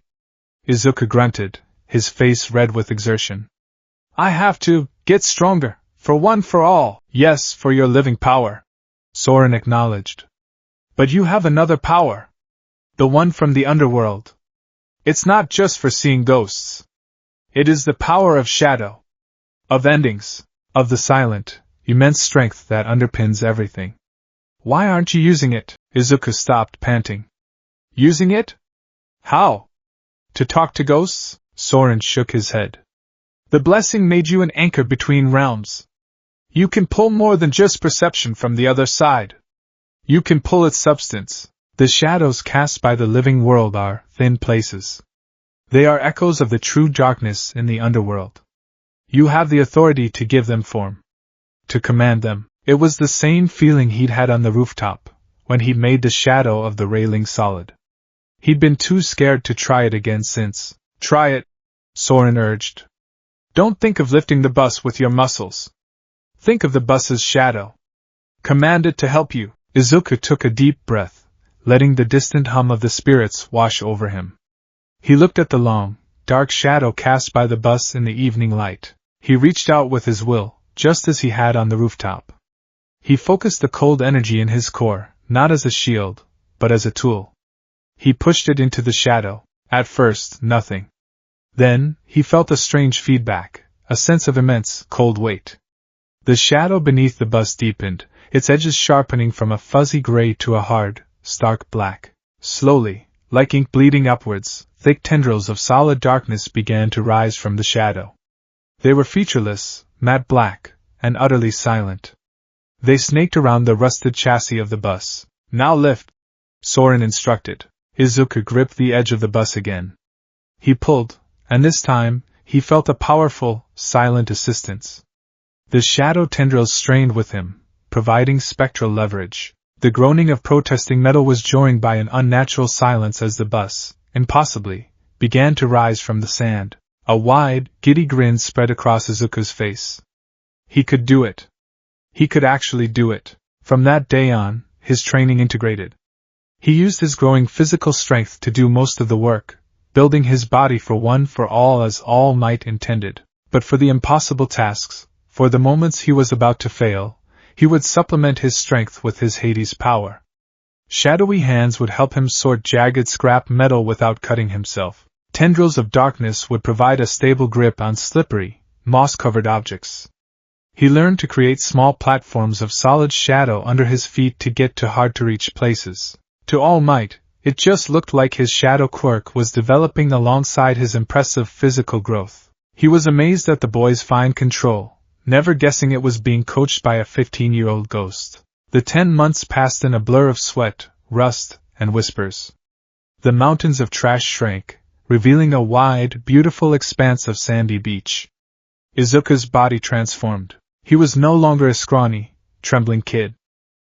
Izuku grunted, his face red with exertion. "I have to get stronger, for all." "Yes, for your living power," Soren acknowledged. "But you have another power. The one from the underworld. It's not just for seeing ghosts. It is the power of shadow. Of endings. Of the silent, immense strength that underpins everything." "Why aren't you using it?" Izuku stopped, panting. "Using it? How? To talk to ghosts?" Soren shook his head. "The blessing made you an anchor between realms. You can pull more than just perception from the other side. You can pull its substance. The shadows cast by the living world are thin places. They are echoes of the true darkness in the underworld. You have the authority to give them form. To command them." It was the same feeling he'd had on the rooftop, when he'd made the shadow of the railing solid. He'd been too scared to try it again since. "Try it," Soren urged. "Don't think of lifting the bus with your muscles. Think of the bus's shadow. Command it to help you." Izuku took a deep breath, letting the distant hum of the spirits wash over him. He looked at the long, dark shadow cast by the bus in the evening light. He reached out with his will, just as he had on the rooftop. He focused the cold energy in his core, not as a shield, but as a tool. He pushed it into the shadow. At first, nothing. Then, he felt a strange feedback, a sense of immense, cold weight. The shadow beneath the bus deepened, its edges sharpening from a fuzzy gray to a hard, stark black. Slowly, like ink bleeding upwards, thick tendrils of solid darkness began to rise from the shadow. They were featureless, matte black, and utterly silent. They snaked around the rusted chassis of the bus. "Now lift," Soren instructed. Izuku gripped the edge of the bus again. He pulled, and this time, he felt a powerful, silent assistance. The shadow tendrils strained with him, providing spectral leverage. The groaning of protesting metal was joined by an unnatural silence as the bus, impossibly, began to rise from the sand. A wide, giddy grin spread across Izuku's face. He could do it. He could actually do it. From that day on, his training integrated. He used his growing physical strength to do most of the work, building his body for all as All Might intended. But for the impossible tasks, for the moments he was about to fail, he would supplement his strength with his Hades power. Shadowy hands would help him sort jagged scrap metal without cutting himself. Tendrils of darkness would provide a stable grip on slippery, moss-covered objects. He learned to create small platforms of solid shadow under his feet to get to hard-to-reach places. To All Might, it just looked like his shadow quirk was developing alongside his impressive physical growth. He was amazed at the boy's fine control, never guessing it was being coached by a 15-year-old ghost. The 10 months passed in a blur of sweat, rust, and whispers. The mountains of trash shrank, revealing a wide, beautiful expanse of sandy beach. Izuku's body transformed. He was no longer a scrawny, trembling kid.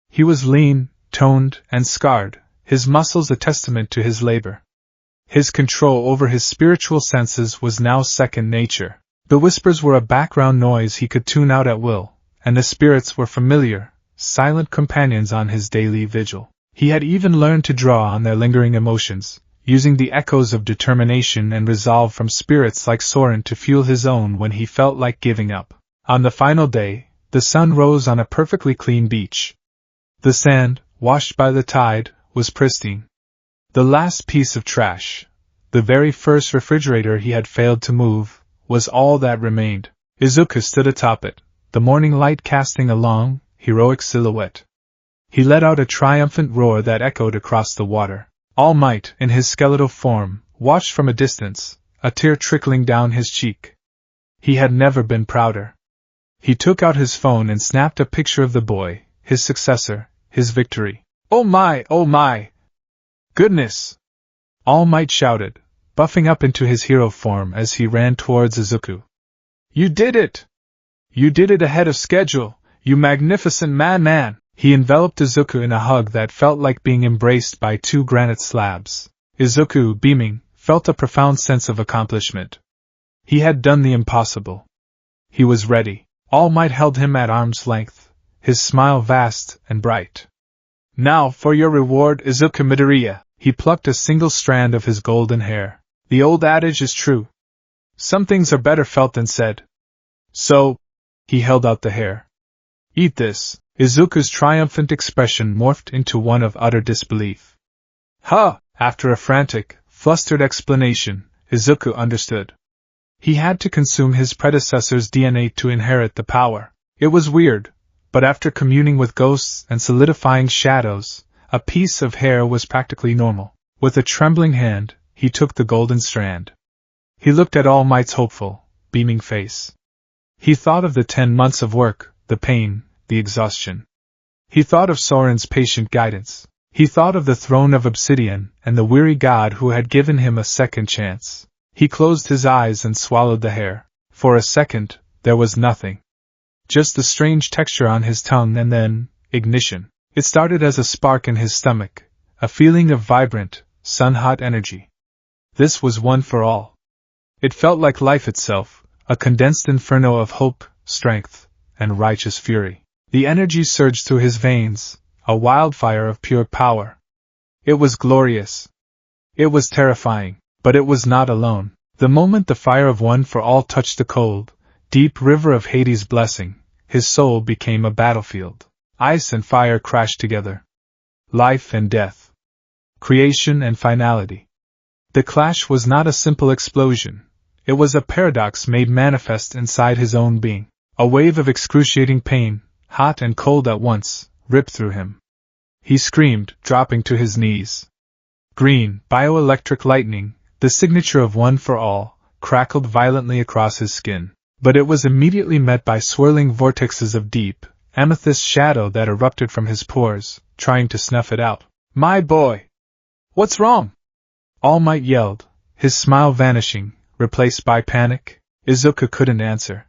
He was lean, toned, and scarred, his muscles a testament to his labor. His control over his spiritual senses was now second nature. The whispers were a background noise he could tune out at will, and the spirits were familiar, silent companions on his daily vigil. He had even learned to draw on their lingering emotions, using the echoes of determination and resolve from spirits like Soren to fuel his own when he felt like giving up. On the final day, the sun rose on a perfectly clean beach. The sand, washed by the tide, was pristine. The last piece of trash, the very first refrigerator he had failed to move, was all that remained. Izuku stood atop it, the morning light casting a long, heroic silhouette. He let out a triumphant roar that echoed across the water. All Might, in his skeletal form, watched from a distance, a tear trickling down his cheek. He had never been prouder. He took out his phone and snapped a picture of the boy, his successor, his victory. Oh my! Goodness! All Might shouted, buffing up into his hero form as he ran towards Izuku. You did it! You did it ahead of schedule! You magnificent man! He enveloped Izuku in a hug that felt like being embraced by two granite slabs. Izuku, beaming, felt a profound sense of accomplishment. He had done the impossible. He was ready. All Might held him at arm's length, his smile vast and bright. Now for your reward, Izuku Midoriya. He plucked a single strand of his golden hair. The old adage is true. Some things are better felt than said. So, he held out the hair. Eat this. Izuku's triumphant expression morphed into one of utter disbelief. Huh! After a frantic, flustered explanation, Izuku understood. He had to consume his predecessor's DNA to inherit the power. It was weird, but after communing with ghosts and solidifying shadows, a piece of hair was practically normal. With a trembling hand, he took the golden strand. He looked at All Might's hopeful, beaming face. He thought of the 10 months of work, the pain, the exhaustion. He thought of Soren's patient guidance. He thought of the throne of obsidian and the weary god who had given him a second chance. He closed his eyes and swallowed the hair. For a second, there was nothing. Just the strange texture on his tongue and then, ignition. It started as a spark in his stomach, a feeling of vibrant, sun-hot energy. This was one for all. It felt like life itself, a condensed inferno of hope, strength, and righteous fury. The energy surged through his veins, a wildfire of pure power. It was glorious. It was terrifying, but it was not alone. The moment the fire of One for All touched the cold, deep river of Hades' blessing, his soul became a battlefield. Ice and fire crashed together. Life and death. Creation and finality. The clash was not a simple explosion. It was a paradox made manifest inside his own being. A wave of excruciating pain, hot and cold at once, ripped through him. He screamed, dropping to his knees. Green, bioelectric lightning, the signature of One for All, crackled violently across his skin. But it was immediately met by swirling vortexes of deep, amethyst shadow that erupted from his pores, trying to snuff it out. My boy! What's wrong? All Might yelled, his smile vanishing, replaced by panic. Izuku couldn't answer.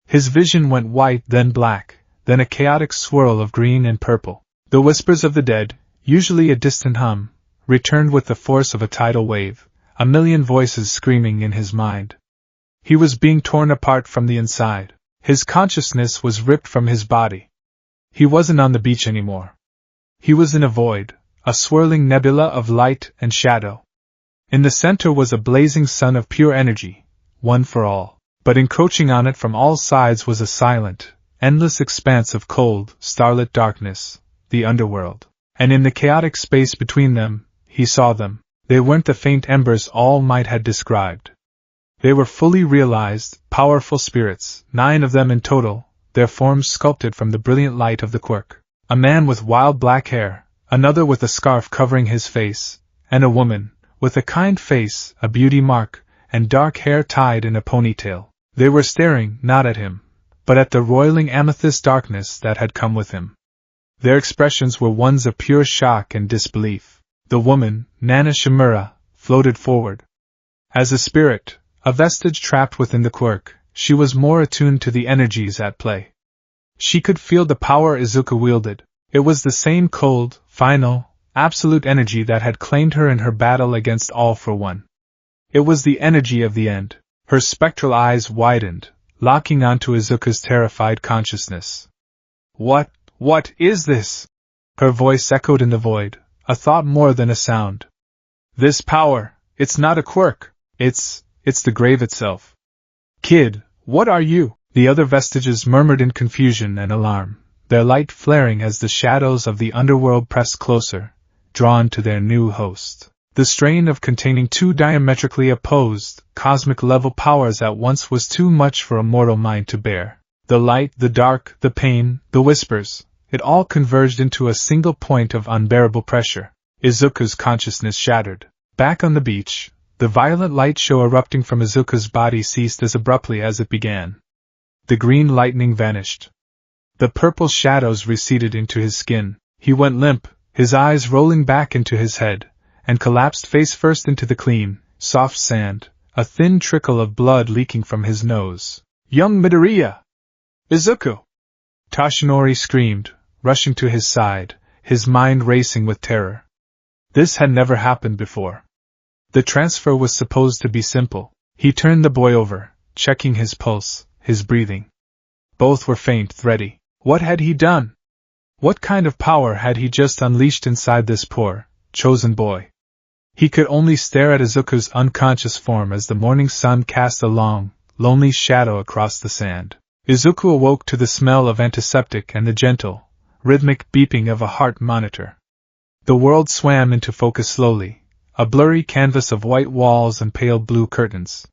His vision went white, then black, then a chaotic swirl of green and purple. The whispers of the dead, usually a distant hum, returned with the force of a tidal wave, a million voices screaming in his mind. He was being torn apart from the inside. His consciousness was ripped from his body. He wasn't on the beach anymore. He was in a void, a swirling nebula of light and shadow. In the center was a blazing sun of pure energy, One for All. But encroaching on it from all sides was a silent, endless expanse of cold, starlit darkness, the underworld. And in the chaotic space between them, he saw them. They weren't the faint embers All Might had described. They were fully realized, powerful spirits, 9 of them in total, their forms sculpted from the brilliant light of the quirk. A man with wild black hair, another with a scarf covering his face, and a woman, with a kind face, a beauty mark, and dark hair tied in a ponytail. They were staring, not at him, but at the roiling amethyst darkness that had come with him. Their expressions were ones of pure shock and disbelief. The woman, Nana Shimura, floated forward. As a spirit, a vestige trapped within the quirk, she was more attuned to the energies at play. She could feel the power Izuku wielded. It was the same cold, final, absolute energy that had claimed her in her battle against All for One. It was the energy of the end. Her spectral eyes widened, locking onto Izuku's terrified consciousness. What is this? Her voice echoed in the void, a thought more than a sound. This power, it's not a quirk, it's the grave itself. Kid, what are you? The other vestiges murmured in confusion and alarm, their light flaring as the shadows of the underworld pressed closer, drawn to their new host. The strain of containing 2 diametrically opposed, cosmic-level powers at once was too much for a mortal mind to bear. The light, the dark, the pain, the whispers, it all converged into a single point of unbearable pressure. Izuku's consciousness shattered. Back on the beach, the violent light show erupting from Izuku's body ceased as abruptly as it began. The green lightning vanished. The purple shadows receded into his skin. He went limp, his eyes rolling back into his head, and collapsed face first into the clean, soft sand, a thin trickle of blood leaking from his nose. Young Midoriya! Izuku! Toshinori screamed, rushing to his side, his mind racing with terror. This had never happened before. The transfer was supposed to be simple. He turned the boy over, checking his pulse, his breathing. Both were faint, ready. What had he done? What kind of power had he just unleashed inside this poor, chosen boy? He could only stare at Izuku's unconscious form as the morning sun cast a long, lonely shadow across the sand. Izuku awoke to the smell of antiseptic and the gentle, rhythmic beeping of a heart monitor. The world swam into focus slowly, a blurry canvas of white walls and pale blue curtains.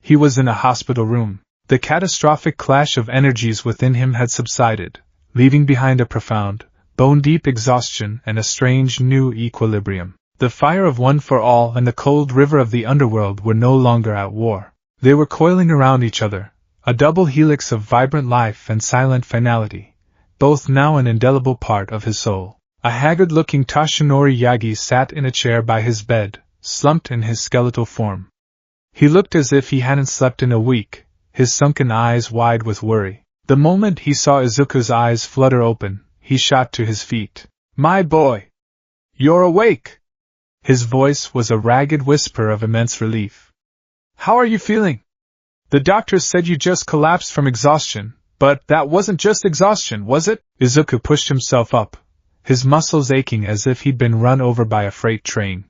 He was in a hospital room. The catastrophic clash of energies within him had subsided, leaving behind a profound, bone-deep exhaustion and a strange new equilibrium. The fire of One for All and the cold river of the underworld were no longer at war. They were coiling around each other, a double helix of vibrant life and silent finality, both now an indelible part of his soul. A haggard-looking Toshinori Yagi sat in a chair by his bed, slumped in his skeletal form. He looked as if he hadn't slept in a week, his sunken eyes wide with worry. The moment he saw Izuku's eyes flutter open, he shot to his feet. "My boy! You're awake!" His voice was a ragged whisper of immense relief. "How are you feeling? The doctors said you just collapsed from exhaustion, but that wasn't just exhaustion, was it?" Izuku pushed himself up, his muscles aching as if he'd been run over by a freight train.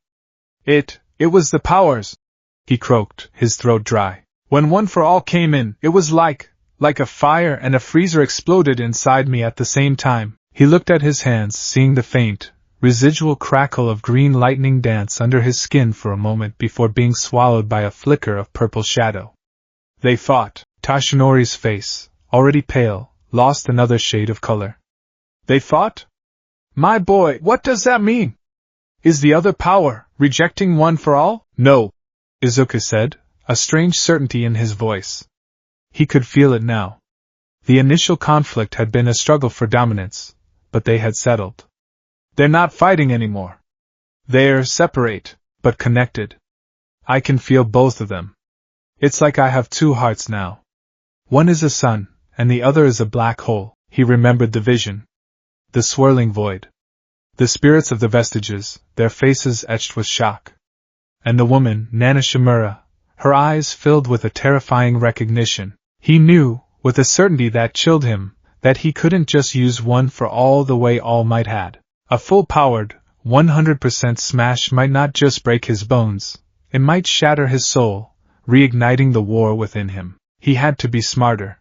It was the powers," he croaked, his throat dry. "When One for All came in, it was like a fire and a freezer exploded inside me at the same time." He looked at his hands, seeing the faint, residual crackle of green lightning dance under his skin for a moment before being swallowed by a flicker of purple shadow. "They fought." Toshinori's face, already pale, lost another shade of color. "They fought? My boy, what does that mean? Is the other power rejecting One for All?" "No," Izuku said, a strange certainty in his voice. He could feel it now. The initial conflict had been a struggle for dominance, but they had settled. "They're not fighting anymore. They're separate, but connected. I can feel both of them. It's like I have two hearts now. One is a sun, and the other is a black hole." He remembered the vision. The swirling void. The spirits of the vestiges, their faces etched with shock. And the woman, Nana Shimura, her eyes filled with a terrifying recognition. He knew, with a certainty that chilled him, that he couldn't just use One for All the way All Might had. A full-powered, 100% smash might not just break his bones, it might shatter his soul, reigniting the war within him. He had to be smarter.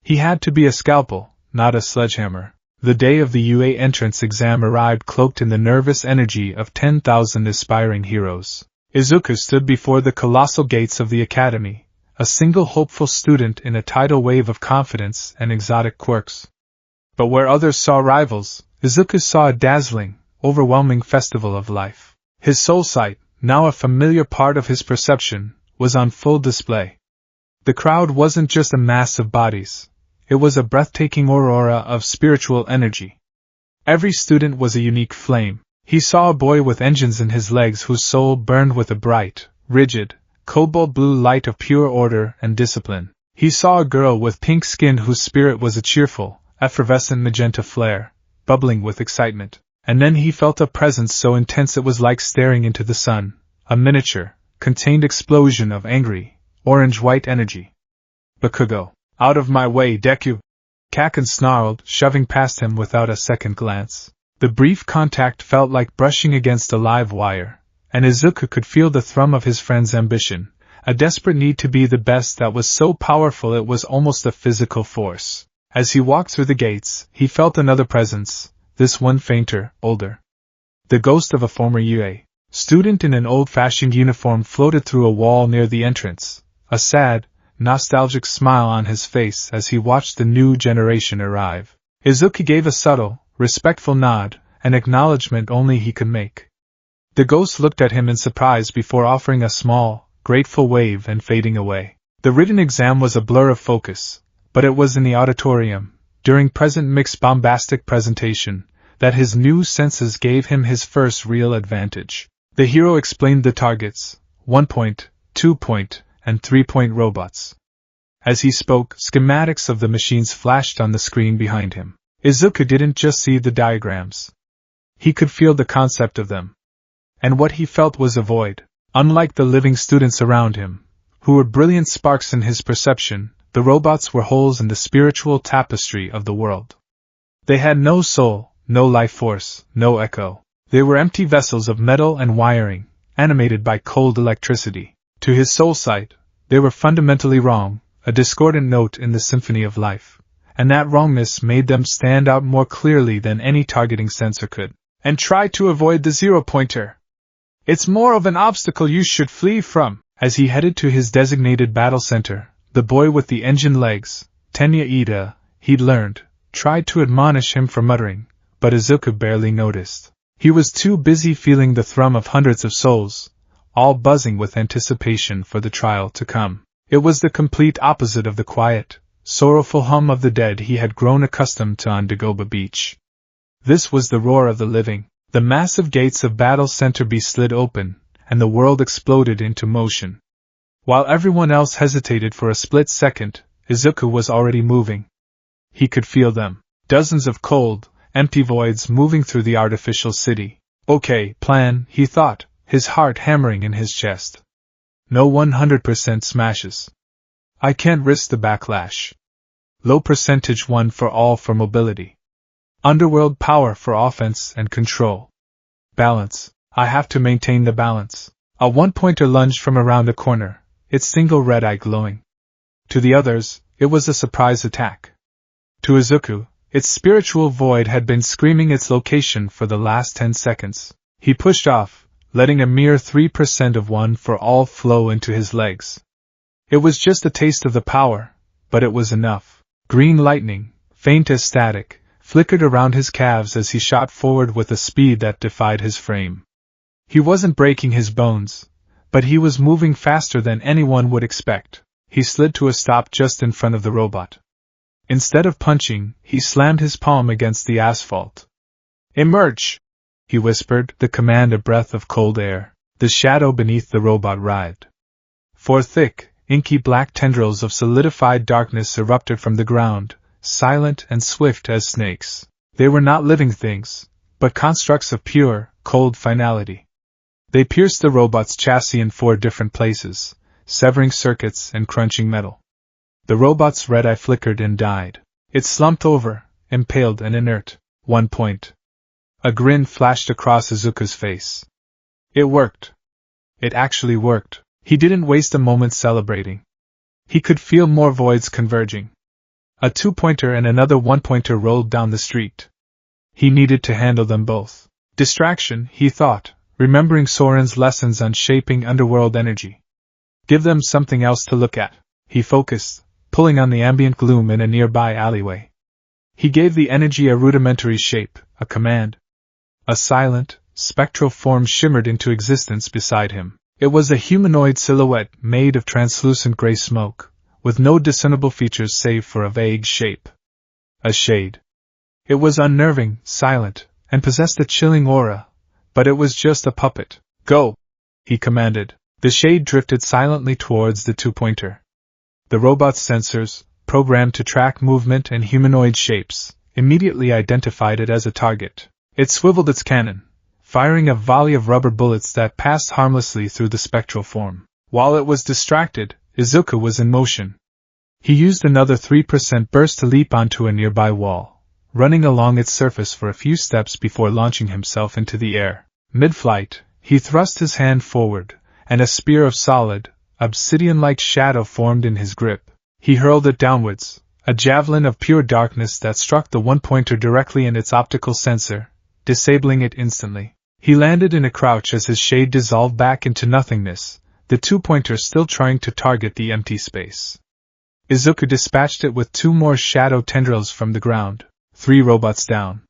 He had to be a scalpel, not a sledgehammer. The day of the UA entrance exam arrived cloaked in the nervous energy of 10,000 aspiring heroes. Izuku stood before the colossal gates of the academy, a single hopeful student in a tidal wave of confidence and exotic quirks. But where others saw rivals, Izuku saw a dazzling, overwhelming festival of life. His soul sight, now a familiar part of his perception, was on full display. The crowd wasn't just a mass of bodies, it was a breathtaking aurora of spiritual energy. Every student was a unique flame. He saw a boy with engines in his legs whose soul burned with a bright, rigid, cobalt blue light of pure order and discipline. He saw a girl with pink skin whose spirit was a cheerful, effervescent magenta flare, bubbling with excitement. And then he felt a presence so intense it was like staring into the sun, a miniature, contained explosion of angry, orange-white energy. "Bakugo, out of my way, Deku!" Kaken snarled, shoving past him without a second glance. The brief contact felt like brushing against a live wire, and Izuku could feel the thrum of his friend's ambition, a desperate need to be the best that was so powerful it was almost a physical force. As he walked through the gates, he felt another presence, this one fainter, older. The ghost of a former UA student in an old-fashioned uniform floated through a wall near the entrance, a sad, nostalgic smile on his face as he watched the new generation arrive. Izuku gave a subtle, respectful nod, an acknowledgement only he could make. The ghost looked at him in surprise before offering a small, grateful wave and fading away. The written exam was a blur of focus, but it was in the auditorium, during President Mick's bombastic presentation, that his new senses gave him his first real advantage. The hero explained the targets, 1-point, 2-point, and 3-point robots. As he spoke, schematics of the machines flashed on the screen behind him. Izuku didn't just see the diagrams. He could feel the concept of them. And what he felt was a void. Unlike the living students around him, who were brilliant sparks in his perception, the robots were holes in the spiritual tapestry of the world. They had no soul, no life force, no echo. They were empty vessels of metal and wiring, animated by cold electricity. To his soul sight, they were fundamentally wrong, a discordant note in the symphony of life, and that wrongness made them stand out more clearly than any targeting sensor could. And try to avoid the zero-pointer. It's more of an obstacle you should flee from. As he headed to his designated battle center, the boy with the engine legs, Tenya Ida, he'd learned, tried to admonish him for muttering, but Izuku barely noticed. He was too busy feeling the thrum of hundreds of souls, all buzzing with anticipation for the trial to come. It was the complete opposite of the quiet, sorrowful hum of the dead he had grown accustomed to on Dagobah Beach. This was the roar of the living. The massive gates of Battle Center B slid open, and the world exploded into motion. While everyone else hesitated for a split second, Izuku was already moving. He could feel them. Dozens of cold, empty voids moving through the artificial city. Okay, plan, he thought, his heart hammering in his chest. No 100% smashes. I can't risk the backlash. Low percentage one for all for mobility. Underworld power for offense and control. Balance. I have to maintain the balance. A one-pointer lunged from around a corner, its single red eye glowing. To the others, it was a surprise attack. To Izuku, its spiritual void had been screaming its location for the last 10 seconds. He pushed off, letting a mere 3% of one for all flow into his legs. It was just a taste of the power, but it was enough. Green lightning, faint as static, flickered around his calves as he shot forward with a speed that defied his frame. He wasn't breaking his bones, but he was moving faster than anyone would expect. He slid to a stop just in front of the robot. Instead of punching, he slammed his palm against the asphalt. Emerge! He whispered, the command a breath of cold air. The shadow beneath the robot writhed. Four thick, inky black tendrils of solidified darkness erupted from the ground, silent and swift as snakes. They were not living things, but constructs of pure, cold finality. They pierced the robot's chassis in 4 different places, severing circuits and crunching metal. The robot's red eye flickered and died. It slumped over, impaled and inert. 1 point. A grin flashed across Izuku's face. It worked. It actually worked. He didn't waste a moment celebrating. He could feel more voids converging. A 2-pointer and another 1-pointer rolled down the street. He needed to handle them both. Distraction, he thought, remembering Soren's lessons on shaping underworld energy. Give them something else to look at. He focused, pulling on the ambient gloom in a nearby alleyway. He gave the energy a rudimentary shape, a command. A silent, spectral form shimmered into existence beside him. It was a humanoid silhouette made of translucent gray smoke, with no discernible features save for a vague shape. A shade. It was unnerving, silent, and possessed a chilling aura, but it was just a puppet. Go! He commanded. The shade drifted silently towards the 2-pointer. The robot's sensors, programmed to track movement and humanoid shapes, immediately identified it as a target. It swiveled its cannon, firing a volley of rubber bullets that passed harmlessly through the spectral form. While it was distracted, Izuku was in motion. He used another 3% burst to leap onto a nearby wall, running along its surface for a few steps before launching himself into the air. Mid-flight, he thrust his hand forward, and a spear of solid, obsidian-like shadow formed in his grip. He hurled it downwards, a javelin of pure darkness that struck the 1-pointer directly in its optical sensor, disabling it instantly. He landed in a crouch as his shade dissolved back into nothingness, the 2-pointer still trying to target the empty space. Izuku dispatched it with 2 more shadow tendrils from the ground. 3 robots down.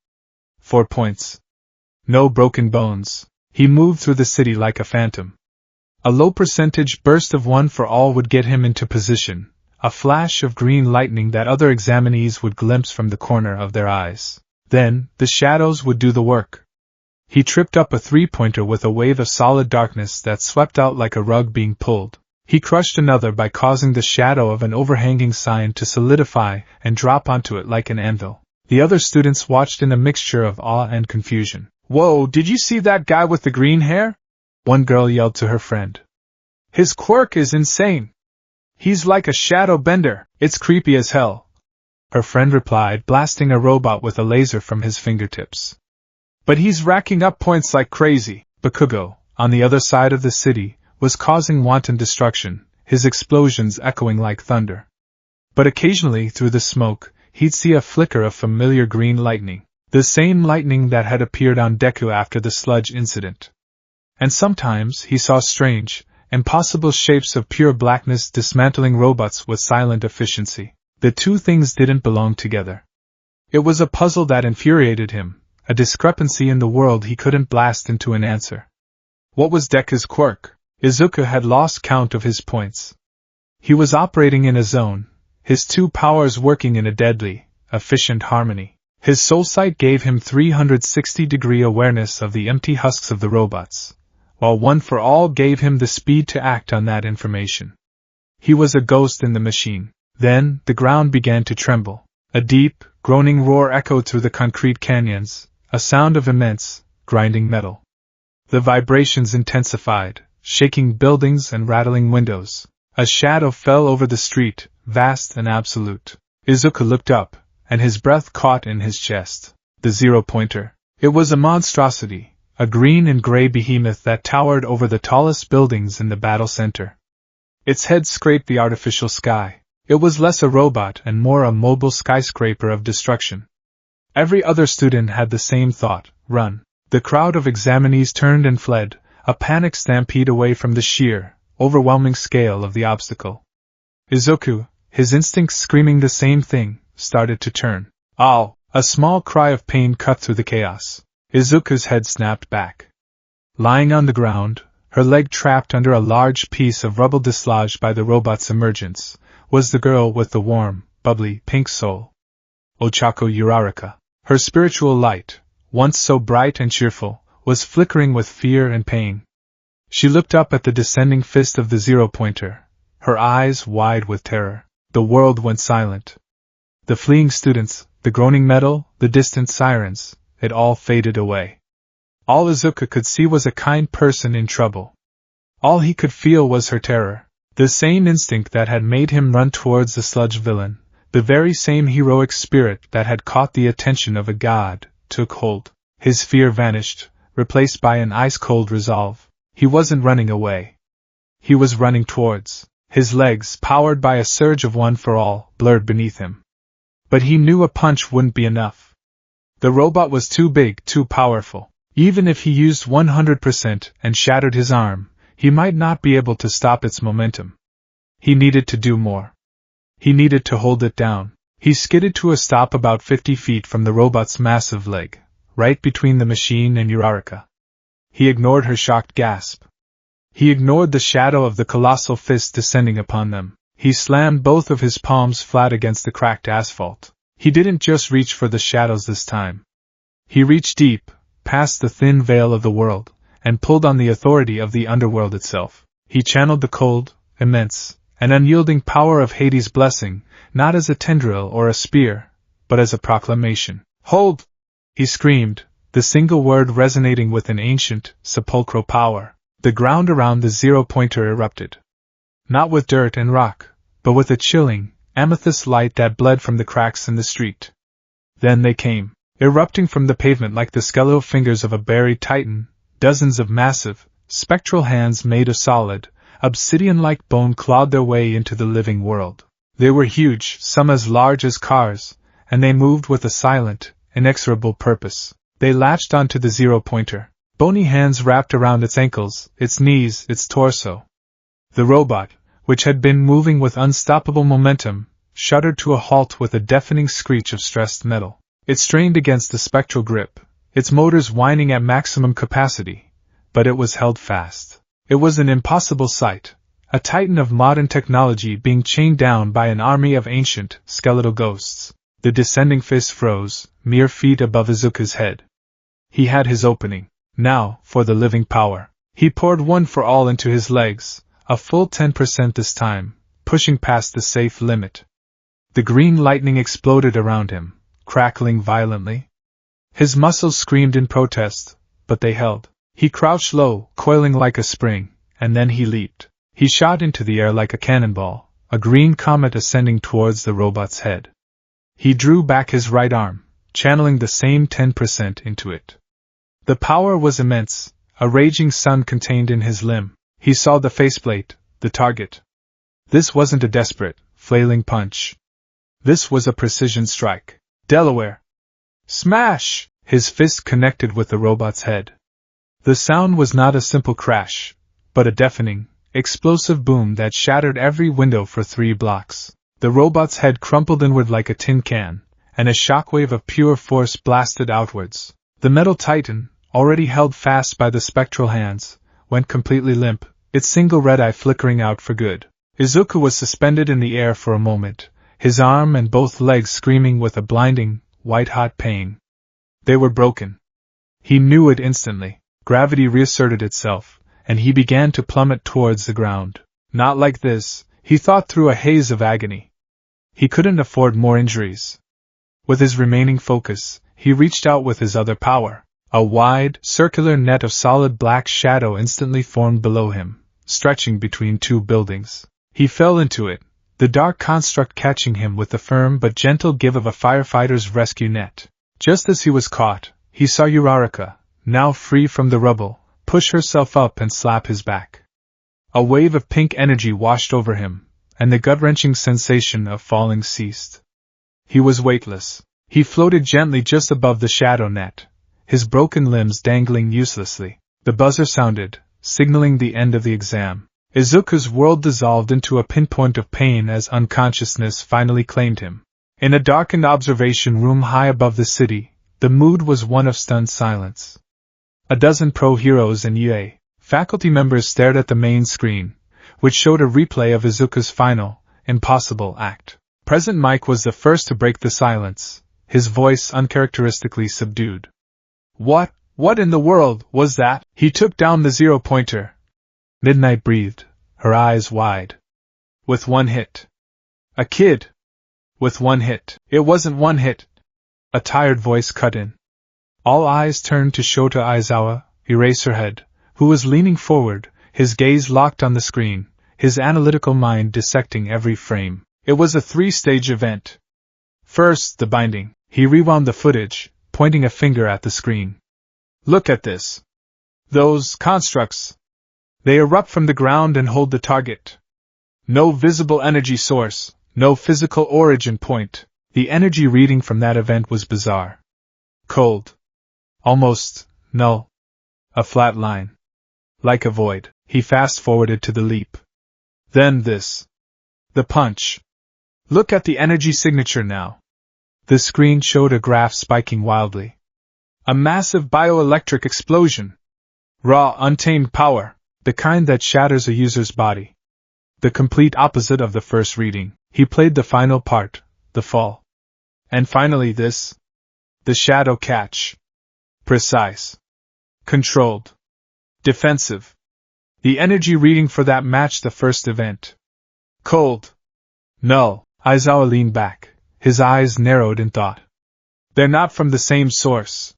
4 points. No broken bones. He moved through the city like a phantom. A low percentage burst of 1 for all would get him into position, a flash of green lightning that other examinees would glimpse from the corner of their eyes. Then, the shadows would do the work. He tripped up a 3-pointer with a wave of solid darkness that swept out like a rug being pulled. He crushed another by causing the shadow of an overhanging sign to solidify and drop onto it like an anvil. The other students watched in a mixture of awe and confusion. "Whoa, did you see that guy with the green hair?" one girl yelled to her friend. "His quirk is insane. He's like a shadow bender. It's creepy as hell," her friend replied, blasting a robot with a laser from his fingertips. "But he's racking up points like crazy." Bakugo, on the other side of the city, was causing wanton destruction, his explosions echoing like thunder. But occasionally, through the smoke, he'd see a flicker of familiar green lightning, the same lightning that had appeared on Deku after the sludge incident. And sometimes he saw strange, impossible shapes of pure blackness dismantling robots with silent efficiency. The two things didn't belong together. It was a puzzle that infuriated him, a discrepancy in the world he couldn't blast into an answer. What was Deku's quirk? Izuku had lost count of his points. He was operating in a zone, his two powers working in a deadly, efficient harmony. His soul sight gave him 360-degree awareness of the empty husks of the robots, while One for All gave him the speed to act on that information. He was a ghost in the machine. Then, the ground began to tremble. A deep, groaning roar echoed through the concrete canyons, a sound of immense, grinding metal. The vibrations intensified, shaking buildings and rattling windows. A shadow fell over the street, vast and absolute. Izuku looked up, and his breath caught in his chest. The zero-pointer. It was a monstrosity, a green and gray behemoth that towered over the tallest buildings in the battle center. Its head scraped the artificial sky. It was less a robot and more a mobile skyscraper of destruction. Every other student had the same thought: run. The crowd of examinees turned and fled, a panic stampede away from the sheer, overwhelming scale of the obstacle. Izuku, his instincts screaming the same thing, started to turn. Ow! A small cry of pain cut through the chaos. Izuku's head snapped back. Lying on the ground, her leg trapped under a large piece of rubble dislodged by the robot's emergence, was the girl with the warm, bubbly, pink soul. Ochako Uraraka. Her spiritual light, once so bright and cheerful, was flickering with fear and pain. She looked up at the descending fist of the zero-pointer, her eyes wide with terror. The world went silent. The fleeing students, the groaning metal, the distant sirens, it all faded away. All Izuku could see was a kind person in trouble. All he could feel was her terror. The same instinct that had made him run towards the sludge villain, the very same heroic spirit that had caught the attention of a god, took hold. His fear vanished, replaced by an ice-cold resolve. He wasn't running away. He was running towards. His legs, powered by a surge of One for All, blurred beneath him. But he knew a punch wouldn't be enough. The robot was too big, too powerful. Even if he used 100% and shattered his arm, he might not be able to stop its momentum. He needed to do more. He needed to hold it down. He skidded to a stop about 50 feet from the robot's massive leg, right between the machine and Uraraka. He ignored her shocked gasp. He ignored the shadow of the colossal fist descending upon them. He slammed both of his palms flat against the cracked asphalt. He didn't just reach for the shadows this time. He reached deep, past the thin veil of the world, and pulled on the authority of the underworld itself. He channeled the cold, immense, and unyielding power of Hades' blessing, not as a tendril or a spear, but as a proclamation. "Hold!" he screamed, the single word resonating with an ancient, sepulchral power. The ground around the zero-pointer erupted. Not with dirt and rock, but with a chilling, amethyst light that bled from the cracks in the street. Then they came, erupting from the pavement like the skeletal fingers of a buried titan, dozens of massive, spectral hands made of solid, obsidian-like bone clawed their way into the living world. They were huge, some as large as cars, and they moved with a silent, inexorable purpose. They latched onto the zero-pointer. Bony hands wrapped around its ankles, its knees, its torso. The robot, which had been moving with unstoppable momentum, shuddered to a halt with a deafening screech of stressed metal. It strained against the spectral grip, its motors whining at maximum capacity, but it was held fast. It was an impossible sight, a titan of modern technology being chained down by an army of ancient, skeletal ghosts. The descending fist froze, mere feet above Izuku's head. He had his opening. Now, for the living power. He poured One for All into his legs, A full 10% this time, pushing past the safe limit. The green lightning exploded around him, crackling violently. His muscles screamed in protest, but they held. He crouched low, coiling like a spring, and then he leaped. He shot into the air like a cannonball, a green comet ascending towards the robot's head. He drew back his right arm, channeling the same 10% into it. The power was immense, a raging sun contained in his limb. He saw the faceplate, the target. This wasn't a desperate, flailing punch. This was a precision strike. Delaware! Smash! His fist connected with the robot's head. The sound was not a simple crash, but a deafening, explosive boom that shattered every window for 3 blocks. The robot's head crumpled inward like a tin can, and a shockwave of pure force blasted outwards. The metal titan, already held fast by the spectral hands, went completely limp, its single red eye flickering out for good. Izuku was suspended in the air for a moment, his arm and both legs screaming with a blinding, white-hot pain. They were broken. He knew it instantly. Gravity reasserted itself, and he began to plummet towards the ground. Not like this, he thought through a haze of agony. He couldn't afford more injuries. With his remaining focus, he reached out with his other power. A wide, circular net of solid black shadow instantly formed below him, stretching between 2 buildings. He fell into it, the dark construct catching him with the firm but gentle give of a firefighter's rescue net. Just as he was caught, he saw Uraraka, now free from the rubble, push herself up and slap his back. A wave of pink energy washed over him, and the gut-wrenching sensation of falling ceased. He was weightless. He floated gently just above the shadow net, his broken limbs dangling uselessly. The buzzer sounded, signaling the end of the exam. Izuku's world dissolved into a pinpoint of pain as unconsciousness finally claimed him. In a darkened observation room high above the city, the mood was one of stunned silence. A dozen pro-heroes and UA faculty members stared at the main screen, which showed a replay of Izuku's final, impossible act. President Mike was the first to break the silence, his voice uncharacteristically subdued. What in the world was that? He took down the 0-pointer. Midnight breathed, her eyes wide. With 1 hit. A kid. With 1 hit. It wasn't 1 hit. A tired voice cut in. All eyes turned to Shota Aizawa, Eraserhead, who was leaning forward, his gaze locked on the screen, his analytical mind dissecting every frame. It was a 3-stage event. First, the binding. He rewound the footage, pointing a finger at the screen. Look at this. Those constructs. They erupt from the ground and hold the target. No visible energy source, no physical origin point. The energy reading from that event was bizarre. Cold. Almost null. A flat line. Like a void. He fast-forwarded to the leap. Then this. The punch. Look at the energy signature now. The screen showed a graph spiking wildly. A massive bioelectric explosion. Raw, untamed power. The kind that shatters a user's body. The complete opposite of the first reading. He played the final part, the fall. And finally this. The shadow catch. Precise. Controlled. Defensive. The energy reading for that matched the first event. Cold. Null. Aizawa leaned back, his eyes narrowed in thought. They're not from the same source.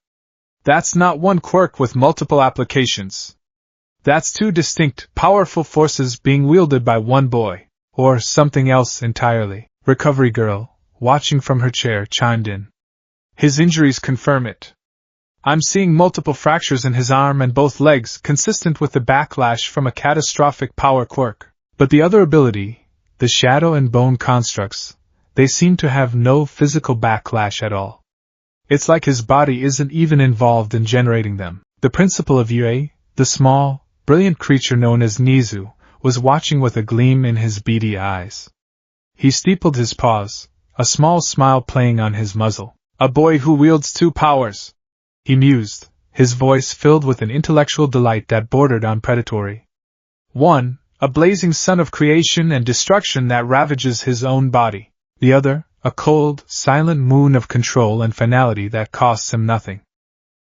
That's not one quirk with multiple applications. That's 2 distinct, powerful forces being wielded by one boy, or something else entirely. Recovery Girl, watching from her chair, chimed in. His injuries confirm it. I'm seeing multiple fractures in his arm and both legs, consistent with the backlash from a catastrophic power quirk. But the other ability, the shadow and bone constructs, they seem to have no physical backlash at all. It's like his body isn't even involved in generating them. The principal of UA, the small, brilliant creature known as Nizu, was watching with a gleam in his beady eyes. He steepled his paws, a small smile playing on his muzzle. A boy who wields 2 powers, he mused, his voice filled with an intellectual delight that bordered on predatory. 1, a blazing sun of creation and destruction that ravages his own body. The other, a cold, silent moon of control and finality that costs him nothing.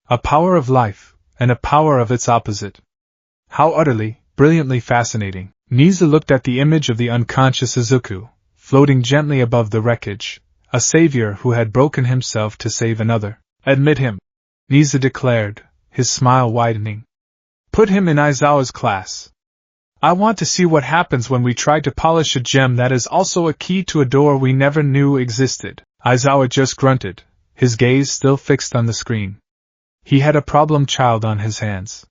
A power of life, and a power of its opposite. How utterly, brilliantly fascinating. Niza looked at the image of the unconscious Izuku, floating gently above the wreckage, a savior who had broken himself to save another. Admit him, Niza declared, his smile widening. Put him in Aizawa's class. I want to see what happens when we try to polish a gem that is also a key to a door we never knew existed. Aizawa just grunted, his gaze still fixed on the screen. He had a problem child on his hands.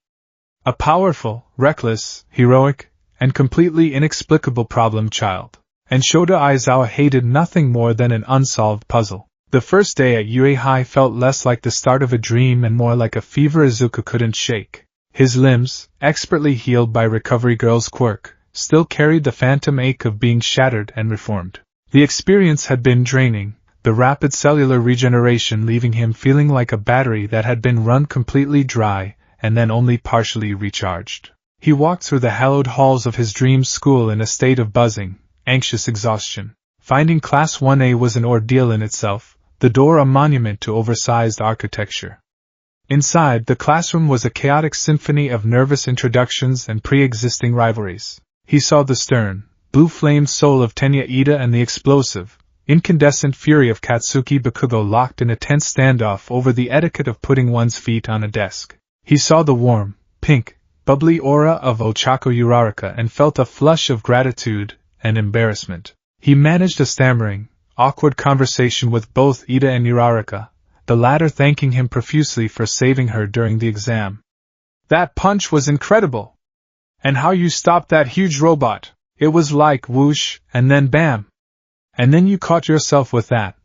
A powerful, reckless, heroic, and completely inexplicable problem child. And Shota Aizawa hated nothing more than an unsolved puzzle. The first day at UA High felt less like the start of a dream and more like a fever Izuku couldn't shake. His limbs, expertly healed by Recovery Girl's quirk, still carried the phantom ache of being shattered and reformed. The experience had been draining, the rapid cellular regeneration leaving him feeling like a battery that had been run completely dry and then only partially recharged. He walked through the hallowed halls of his dream school in a state of buzzing, anxious exhaustion. Finding Class 1A was an ordeal in itself, the door a monument to oversized architecture. Inside, the classroom was a chaotic symphony of nervous introductions and pre-existing rivalries. He saw the stern, blue-flamed soul of Tenya Ida and the explosive, incandescent fury of Katsuki Bakugo locked in a tense standoff over the etiquette of putting one's feet on a desk. He saw the warm, pink, bubbly aura of Ochako Uraraka and felt a flush of gratitude and embarrassment. He managed a stammering, awkward conversation with both Ida and Uraraka, the latter thanking him profusely for saving her during the exam. That punch was incredible! And how you stopped that huge robot! It was like whoosh, and then bam! And then you caught yourself with that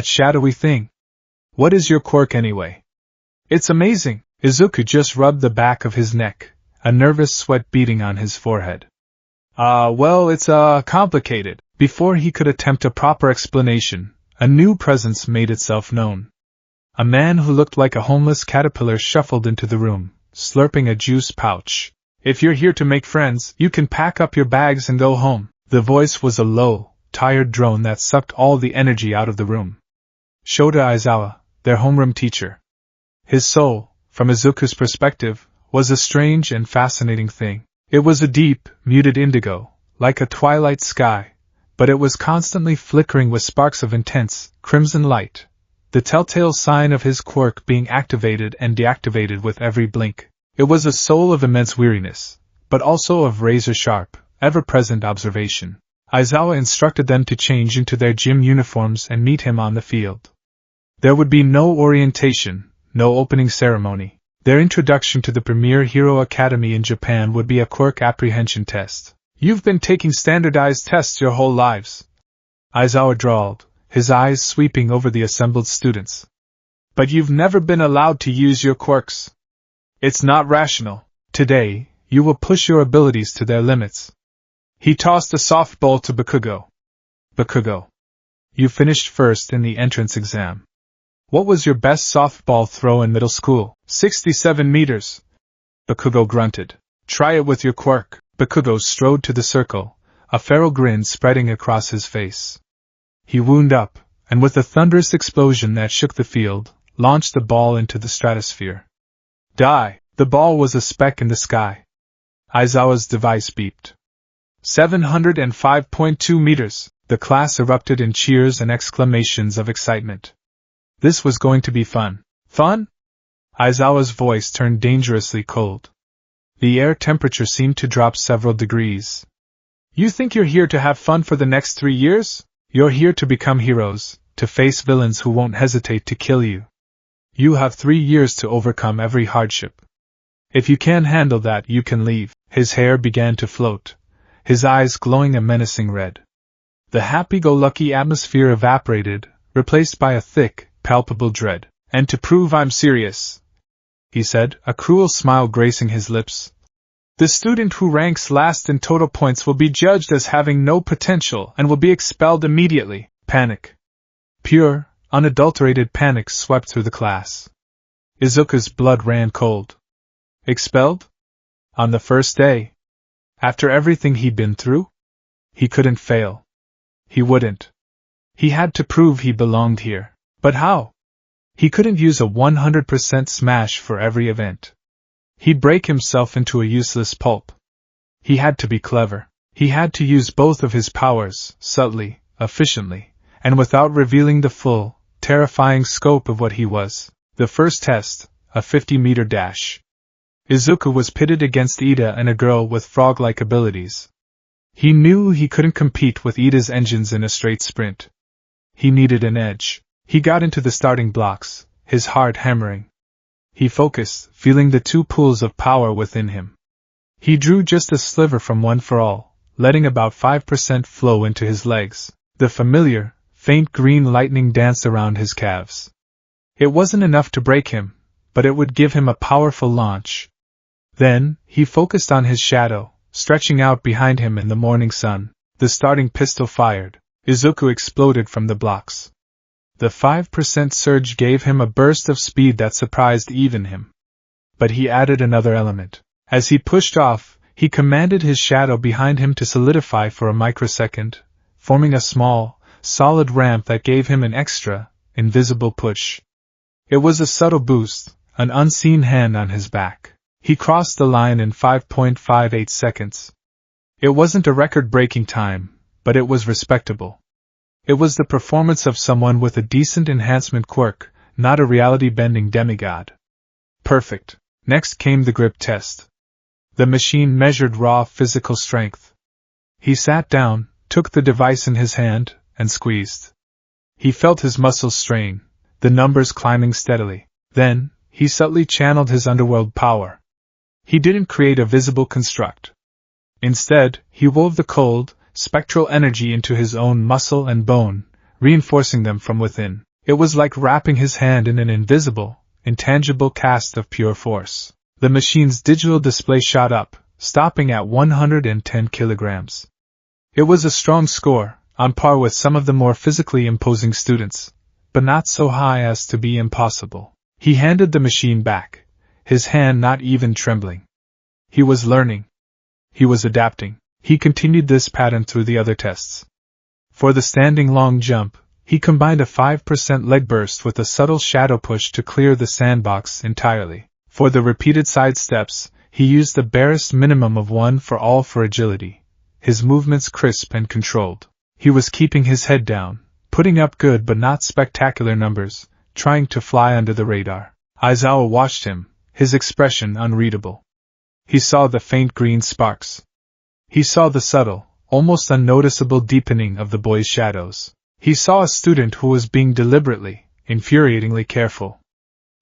shadowy thing. What is your quirk anyway? It's amazing! Izuku just rubbed the back of his neck, a nervous sweat beading on his forehead. Well, it's complicated. Before he could attempt a proper explanation, a new presence made itself known. A man who looked like a homeless caterpillar shuffled into the room, slurping a juice pouch. If you're here to make friends, you can pack up your bags and go home. The voice was a low, tired drone that sucked all the energy out of the room. Shota Aizawa, their homeroom teacher. His soul, from Izuku's perspective, was a strange and fascinating thing. It was a deep, muted indigo, like a twilight sky, but it was constantly flickering with sparks of intense, crimson light, the telltale sign of his quirk being activated and deactivated with every blink. It was a soul of immense weariness, but also of razor-sharp, ever-present observation. Aizawa instructed them to change into their gym uniforms and meet him on the field. There would be no orientation, no opening ceremony. Their introduction to the premier hero academy in Japan would be a quirk apprehension test. You've been taking standardized tests your whole lives, Aizawa drawled, his eyes sweeping over the assembled students. But you've never been allowed to use your quirks. It's not rational. Today, you will push your abilities to their limits. He tossed a softball to Bakugo. Bakugo, you finished first in the entrance exam. What was your best softball throw in middle school? 67 meters. Bakugo grunted. Try it with your quirk. Bakugo strode to the circle, a feral grin spreading across his face. He wound up, and with a thunderous explosion that shook the field, launched the ball into the stratosphere. Die! The ball was a speck in the sky. Aizawa's device beeped. 705.2 meters. The class erupted in cheers and exclamations of excitement. This was going to be fun. Fun? Aizawa's voice turned dangerously cold. The air temperature seemed to drop several degrees. You think you're here to have fun for the next 3 years? You're here to become heroes, to face villains who won't hesitate to kill you. You have 3 years to overcome every hardship. If you can't handle that, you can leave. His hair began to float, his eyes glowing a menacing red. The happy-go-lucky atmosphere evaporated, replaced by a thick, palpable dread. And to prove I'm serious, he said, a cruel smile gracing his lips, the student who ranks last in total points will be judged as having no potential and will be expelled immediately. Panic. Pure, unadulterated panic swept through the class. Izuku's blood ran cold. Expelled? On the first day? After everything he'd been through? He couldn't fail. He wouldn't. He had to prove he belonged here. But how? He couldn't use a 100% smash for every event. He'd break himself into a useless pulp. He had to be clever. He had to use both of his powers, subtly, efficiently, and without revealing the full, terrifying scope of what he was. The first test, a 50-meter dash. Izuku was pitted against Ida and a girl with frog-like abilities. He knew he couldn't compete with Ida's engines in a straight sprint. He needed an edge. He got into the starting blocks, his heart hammering. He focused, feeling the two pools of power within him. He drew just a sliver from one for all, letting about 5% flow into his legs. The familiar, faint green lightning danced around his calves. It wasn't enough to break him, but it would give him a powerful launch. Then, he focused on his shadow, stretching out behind him in the morning sun. The starting pistol fired. Izuku exploded from the blocks. The 5% surge gave him a burst of speed that surprised even him. But he added another element. As he pushed off, he commanded his shadow behind him to solidify for a microsecond, forming a small, solid ramp that gave him an extra, invisible push. It was a subtle boost, an unseen hand on his back. He crossed the line in 5.58 seconds. It wasn't a record-breaking time, but it was respectable. It was the performance of someone with a decent enhancement quirk, not a reality-bending demigod. Perfect. Next came the grip test. The machine measured raw physical strength. He sat down, took the device in his hand, and squeezed. He felt his muscles strain, the numbers climbing steadily. Then, he subtly channeled his underworld power. He didn't create a visible construct. Instead, he wove the cold, spectral energy into his own muscle and bone, reinforcing them from within. It was like wrapping his hand in an invisible, intangible cast of pure force. The machine's digital display shot up, stopping at 110 kilograms. It was a strong score, on par with some of the more physically imposing students, but not so high as to be impossible. He handed the machine back, his hand not even trembling. He was learning. He was adapting. He continued this pattern through the other tests. For the standing long jump, he combined a 5% leg burst with a subtle shadow push to clear the sandbox entirely. For the repeated side steps, he used the barest minimum of 1 for all for agility, his movements crisp and controlled. He was keeping his head down, putting up good but not spectacular numbers, trying to fly under the radar. Aizawa watched him, his expression unreadable. He saw the faint green sparks. He saw the subtle, almost unnoticeable deepening of the boy's shadows. He saw a student who was being deliberately, infuriatingly careful.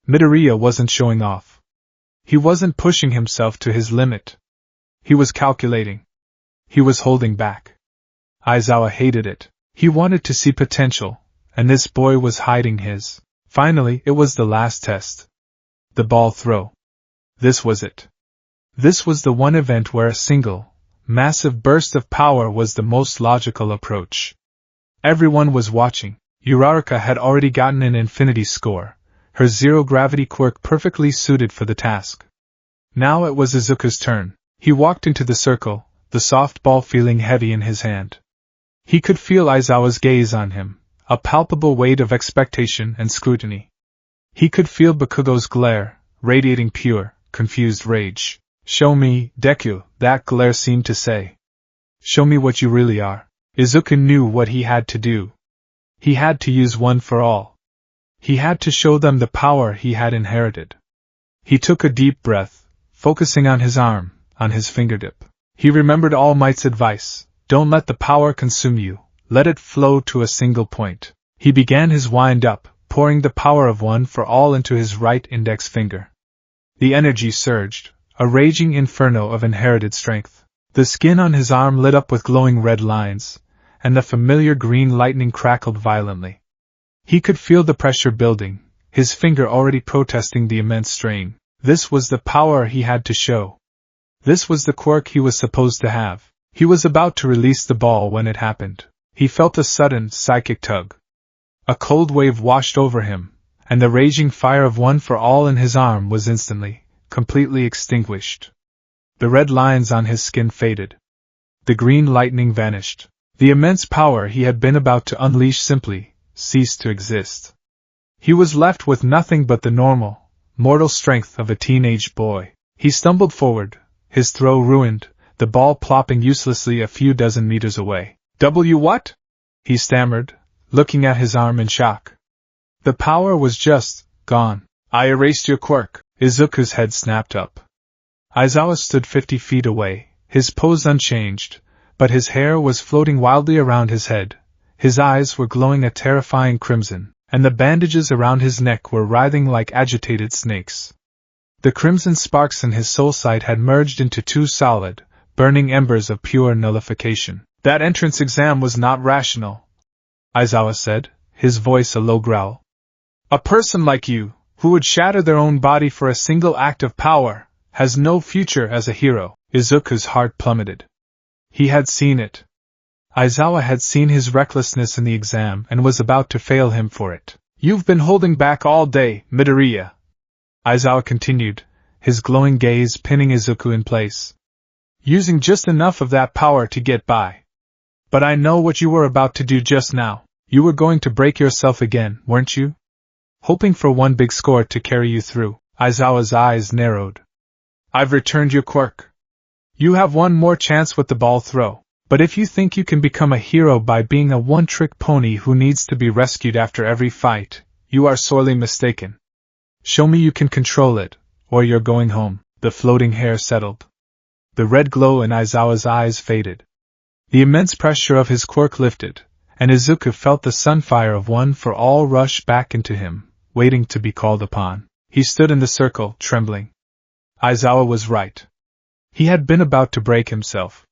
Midoriya wasn't showing off. He wasn't pushing himself to his limit. He was calculating. He was holding back. Aizawa hated it. He wanted to see potential, and this boy was hiding his. Finally, it was the last test. The ball throw. This was it. This was the one event where a single, massive burst of power was the most logical approach. Everyone was watching. Uraraka had already gotten an infinity score, her zero-gravity quirk perfectly suited for the task. Now it was Izuku's turn. He walked into the circle, the soft ball feeling heavy in his hand. He could feel Aizawa's gaze on him, a palpable weight of expectation and scrutiny. He could feel Bakugo's glare, radiating pure, confused rage. "Show me, Deku," that glare seemed to say. "Show me what you really are." Izuku knew what he had to do. He had to use 1 for all. He had to show them the power he had inherited. He took a deep breath, focusing on his arm, on his fingertip. He remembered All Might's advice: don't let the power consume you, let it flow to a single point. He began his wind-up, pouring the power of 1 for all into his right index finger. The energy surged, a raging inferno of inherited strength. The skin on his arm lit up with glowing red lines, and the familiar green lightning crackled violently. He could feel the pressure building, his finger already protesting the immense strain. This was the power he had to show. This was the quirk he was supposed to have. He was about to release the ball when it happened. He felt a sudden, psychic tug. A cold wave washed over him, and the raging fire of 1 for all in his arm was instantly, completely extinguished. The red lines on his skin faded. The green lightning vanished. The immense power he had been about to unleash simply ceased to exist. He was left with nothing but the normal, mortal strength of a teenage boy. He stumbled forward, his throw ruined, the ball plopping uselessly a few dozen meters away. What? He stammered, looking at his arm in shock. The power was just gone. I erased your quirk. Izuku's head snapped up. Aizawa stood 50 feet away, his pose unchanged, but his hair was floating wildly around his head, his eyes were glowing a terrifying crimson, and the bandages around his neck were writhing like agitated snakes. The crimson sparks in his soul sight had merged into two solid, burning embers of pure nullification. That entrance exam was not rational, Aizawa said, his voice a low growl. A person like you, who would shatter their own body for a single act of power, has no future as a hero. Izuku's heart plummeted. He had seen it. Aizawa had seen his recklessness in the exam and was about to fail him for it. You've been holding back all day, Midoriya, Aizawa continued, his glowing gaze pinning Izuku in place. Using just enough of that power to get by. But I know what you were about to do just now. You were going to break yourself again, weren't you? Hoping for one big score to carry you through. Aizawa's eyes narrowed. I've returned your quirk. You have one more chance with the ball throw, but if you think you can become a hero by being a one-trick pony who needs to be rescued after every fight, you are sorely mistaken. Show me you can control it, or you're going home. The floating hair settled. The red glow in Aizawa's eyes faded. The immense pressure of his quirk lifted, and Izuku felt the sunfire of one for all rush back into him, waiting to be called upon. He stood in the circle, trembling. Aizawa was right. He had been about to break himself.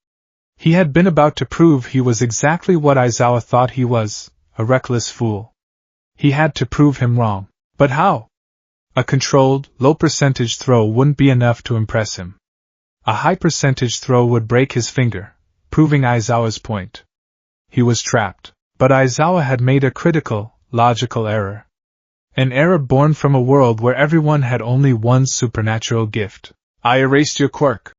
He had been about to prove he was exactly what Aizawa thought he was, a reckless fool. He had to prove him wrong. But how? A controlled, low-percentage throw wouldn't be enough to impress him. A high-percentage throw would break his finger, proving Aizawa's point. He was trapped. But Aizawa had made a critical, logical error. An error born from a world where everyone had only one supernatural gift. I erased your quirk.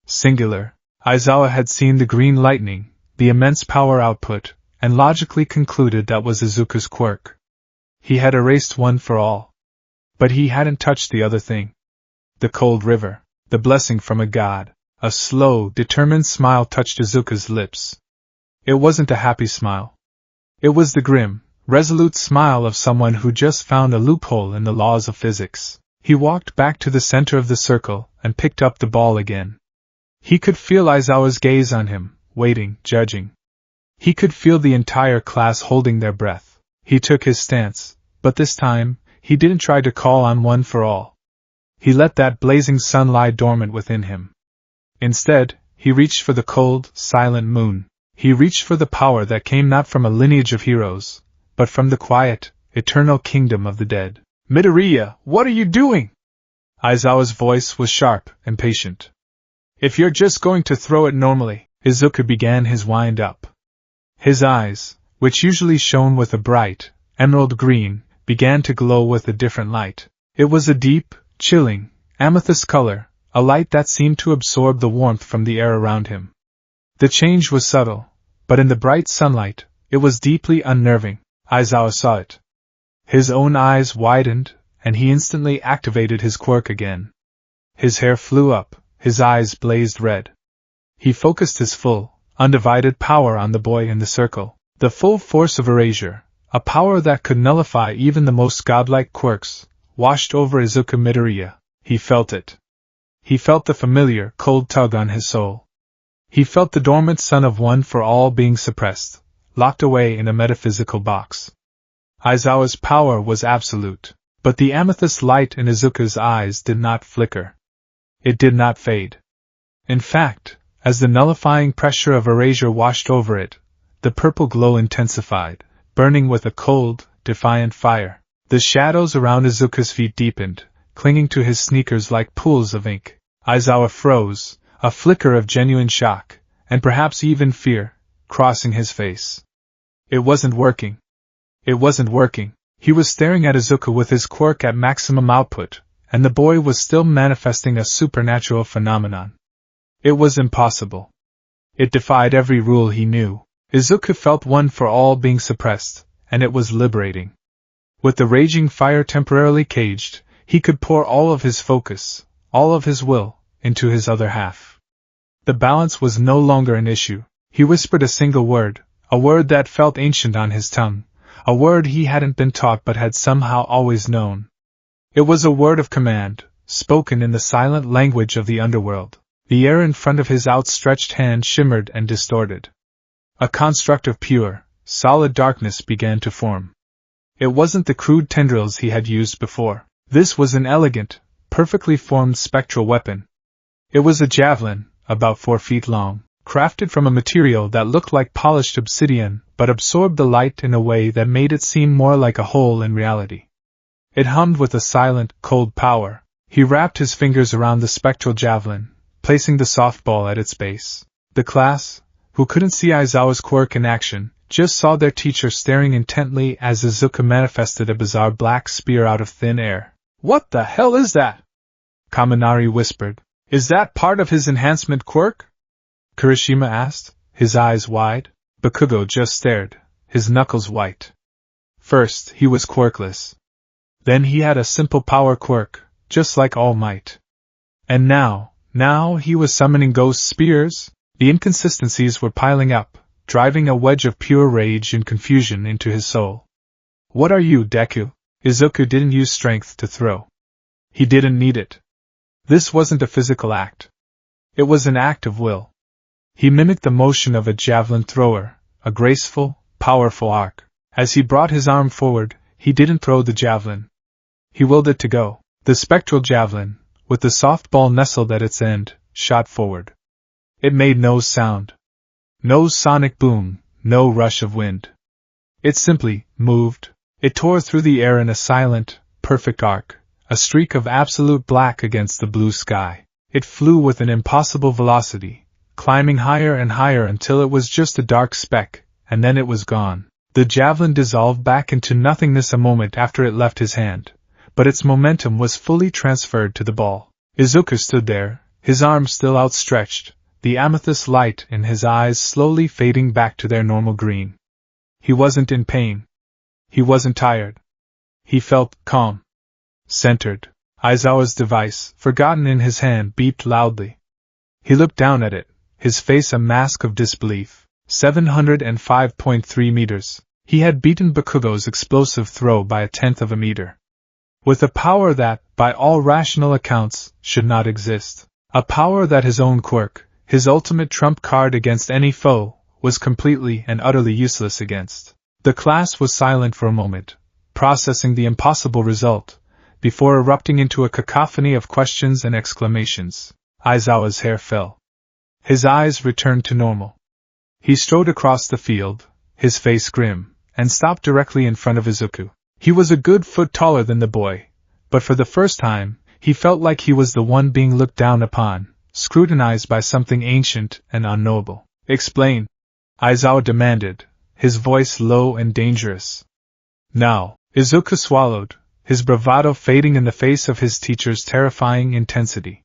Singular. Aizawa had seen the green lightning, the immense power output, and logically concluded that was Izuku's quirk. He had erased one for all. But he hadn't touched the other thing. The cold river, the blessing from a god. A slow, determined smile touched Izuku's lips. It wasn't a happy smile. It was the grim, resolute smile of someone who just found a loophole in the laws of physics. He walked back to the center of the circle and picked up the ball again. He could feel Aizawa's gaze on him, waiting, judging. He could feel the entire class holding their breath. He took his stance, but this time, he didn't try to call on one for all. He let that blazing sun lie dormant within him. Instead, he reached for the cold, silent moon. He reached for the power that came not from a lineage of heroes, but from the quiet, eternal kingdom of the dead. Midoriya, what are you doing? Aizawa's voice was sharp, impatient. If you're just going to throw it normally, Izuku began his wind-up. His eyes, which usually shone with a bright, emerald green, began to glow with a different light. It was a deep, chilling, amethyst color, a light that seemed to absorb the warmth from the air around him. The change was subtle, but in the bright sunlight, it was deeply unnerving. Aizawa saw it. His own eyes widened, and he instantly activated his quirk again. His hair flew up, his eyes blazed red. He focused his full, undivided power on the boy in the circle. The full force of erasure, a power that could nullify even the most godlike quirks, washed over Izuku Midoriya. He felt it. He felt the familiar, cold tug on his soul. He felt the dormant sun of one for all being suppressed, locked away in a metaphysical box. Aizawa's power was absolute, but the amethyst light in Izuku's eyes did not flicker. It did not fade. In fact, as the nullifying pressure of erasure washed over it, the purple glow intensified, burning with a cold, defiant fire. The shadows around Izuku's feet deepened, clinging to his sneakers like pools of ink. Aizawa froze, a flicker of genuine shock, and perhaps even fear, crossing his face. It wasn't working. It wasn't working. He was staring at Izuku with his quirk at maximum output, and the boy was still manifesting a supernatural phenomenon. It was impossible. It defied every rule he knew. Izuku felt one for all being suppressed, and it was liberating. With the raging fire temporarily caged, he could pour all of his focus, all of his will, into his other half. The balance was no longer an issue. He whispered a single word, a word that felt ancient on his tongue, a word he hadn't been taught but had somehow always known. It was a word of command, spoken in the silent language of the underworld. The air in front of his outstretched hand shimmered and distorted. A construct of pure, solid darkness began to form. It wasn't the crude tendrils he had used before. This was an elegant, perfectly formed spectral weapon. It was a javelin, about 4 feet long, crafted from a material that looked like polished obsidian but absorbed the light in a way that made it seem more like a hole in reality. It hummed with a silent, cold power. He wrapped his fingers around the spectral javelin, placing the softball at its base. The class, who couldn't see Aizawa's quirk in action, just saw their teacher staring intently as Izuku manifested a bizarre black spear out of thin air. "What the hell is that?" Kaminari whispered. "Is that part of his enhancement quirk?" Kirishima asked, his eyes wide. Bakugo just stared, his knuckles white. First, he was quirkless. Then he had a simple power quirk, just like All Might. And now he was summoning ghost spears? The inconsistencies were piling up, driving a wedge of pure rage and confusion into his soul. "What are you, Deku?" Izuku didn't use strength to throw. He didn't need it. This wasn't a physical act. It was an act of will. He mimicked the motion of a javelin thrower, a graceful, powerful arc. As he brought his arm forward, he didn't throw the javelin. He willed it to go. The spectral javelin, with the softball nestled at its end, shot forward. It made no sound. No sonic boom, no rush of wind. It simply moved. It tore through the air in a silent, perfect arc, a streak of absolute black against the blue sky. It flew with an impossible velocity, climbing higher and higher until it was just a dark speck, and then it was gone. The javelin dissolved back into nothingness a moment after it left his hand, but its momentum was fully transferred to the ball. Izuku stood there, his arms still outstretched, the amethyst light in his eyes slowly fading back to their normal green. He wasn't in pain. He wasn't tired. He felt calm. Centered. Aizawa's device, forgotten in his hand, beeped loudly. He looked down at it, his face a mask of disbelief. 705.3 meters. He had beaten Bakugo's explosive throw by 1/10 of a meter. With a power that, by all rational accounts, should not exist. A power that his own quirk, his ultimate trump card against any foe, was completely and utterly useless against. The class was silent for a moment, processing the impossible result, before erupting into a cacophony of questions and exclamations. Aizawa's hair fell. His eyes returned to normal. He strode across the field, his face grim, and stopped directly in front of Izuku. He was a good foot taller than the boy, but for the first time, he felt like he was the one being looked down upon, scrutinized by something ancient and unknowable. "Explain," Aizawa demanded, his voice low and dangerous. "Now," Izuku swallowed, his bravado fading in the face of his teacher's terrifying intensity.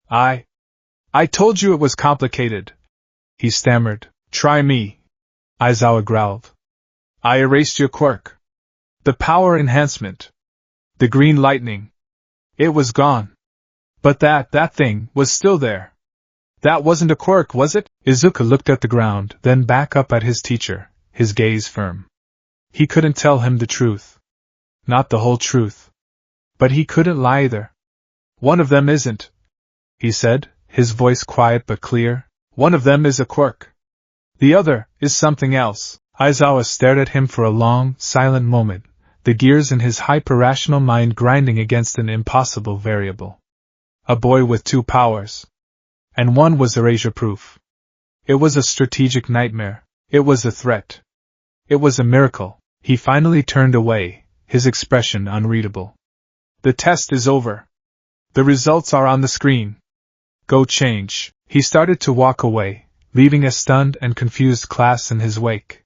I told you it was complicated," he stammered. "Try me," Aizawa growled. "I erased your quirk. The power enhancement. The green lightning. It was gone. But that thing was still there. That wasn't a quirk, was it?" Izuku looked at the ground, then back up at his teacher, his gaze firm. He couldn't tell him the truth. Not the whole truth. But he couldn't lie either. "One of them isn't," he said, his voice quiet but clear. "One of them is a quirk. The other is something else." Aizawa stared at him for a long, silent moment, the gears in his hyper-rational mind grinding against an impossible variable. A boy with 2 powers. And one was erasure-proof. It was a strategic nightmare. It was a threat. It was a miracle. He finally turned away, his expression unreadable. "The test is over. The results are on the screen. Go change." He started to walk away, leaving a stunned and confused class in his wake.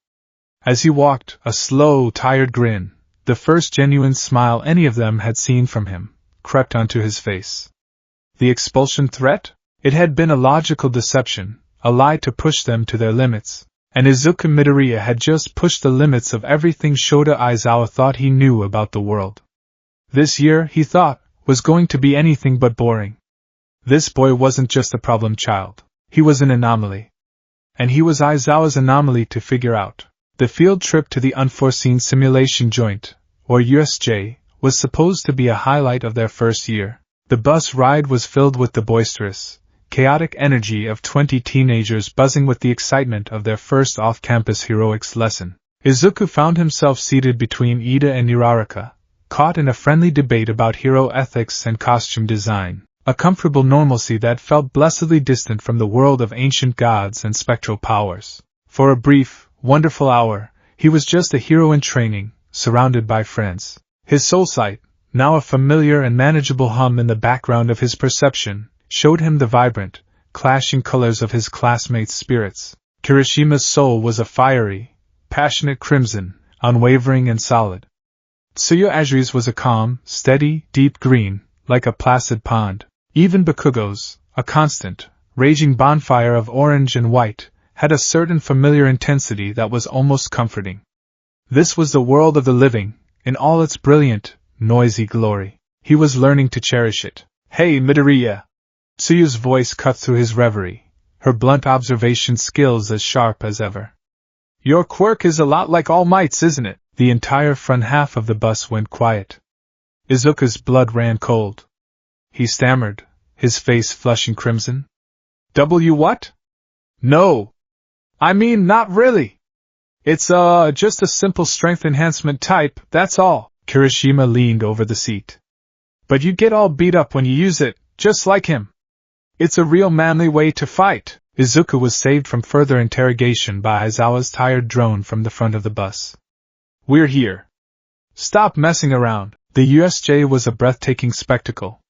As he walked, a slow, tired grin, the first genuine smile any of them had seen from him, crept onto his face. The expulsion threat? It had been a logical deception, a lie to push them to their limits, and Izuku Midoriya had just pushed the limits of everything Shota Aizawa thought he knew about the world. This year, he thought, was going to be anything but boring. This boy wasn't just a problem child. He was an anomaly. And he was Aizawa's anomaly to figure out. The field trip to the Unforeseen Simulation Joint, or USJ, was supposed to be a highlight of their first year. The bus ride was filled with the boisterous, chaotic energy of 20 teenagers buzzing with the excitement of their first off-campus heroics lesson. Izuku found himself seated between Ida and Niraraka, caught in a friendly debate about hero ethics and costume design, a comfortable normalcy that felt blessedly distant from the world of ancient gods and spectral powers. For a brief, wonderful hour, he was just a hero in training, surrounded by friends. His soul sight, now a familiar and manageable hum in the background of his perception, showed him the vibrant, clashing colors of his classmates' spirits. Kirishima's soul was a fiery, passionate crimson, unwavering and solid. Tsuyu Ajiri's was a calm, steady, deep green, like a placid pond. Even Bakugo's, a constant, raging bonfire of orange and white, had a certain familiar intensity that was almost comforting. This was the world of the living, in all its brilliant, noisy glory. He was learning to cherish it. "Hey, Midoriya!" Tsuyu's voice cut through his reverie, her blunt observation skills as sharp as ever. "Your quirk is a lot like All Might's, isn't it?" The entire front half of the bus went quiet. Izuku's blood ran cold. He stammered, his face flushing crimson. What? No! I mean, not really! It's, just a simple strength enhancement type, that's all. Kirishima leaned over the seat. But you get all beat up when you use it, just like him. It's a real manly way to fight. Izuku was saved from further interrogation by Aizawa's tired drone from the front of the bus. "We're here. Stop messing around." The USJ was a breathtaking spectacle.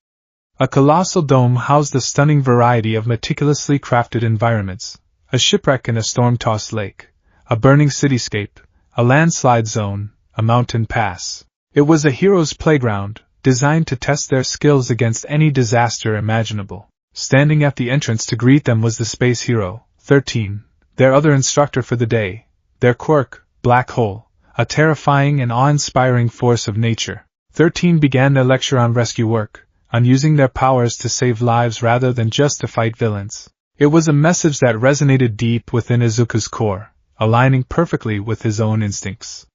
A colossal dome housed a stunning variety of meticulously crafted environments, a shipwreck in a storm-tossed lake, a burning cityscape, a landslide zone, a mountain pass. It was a hero's playground, designed to test their skills against any disaster imaginable. Standing at the entrance to greet them was the Space Hero, 13, their other instructor for the day, their quirk, Black Hole, a terrifying and awe-inspiring force of nature. 13 began their lecture on rescue work, on using their powers to save lives rather than just to fight villains. It was a message that resonated deep within Izuku's core, aligning perfectly with his own instincts.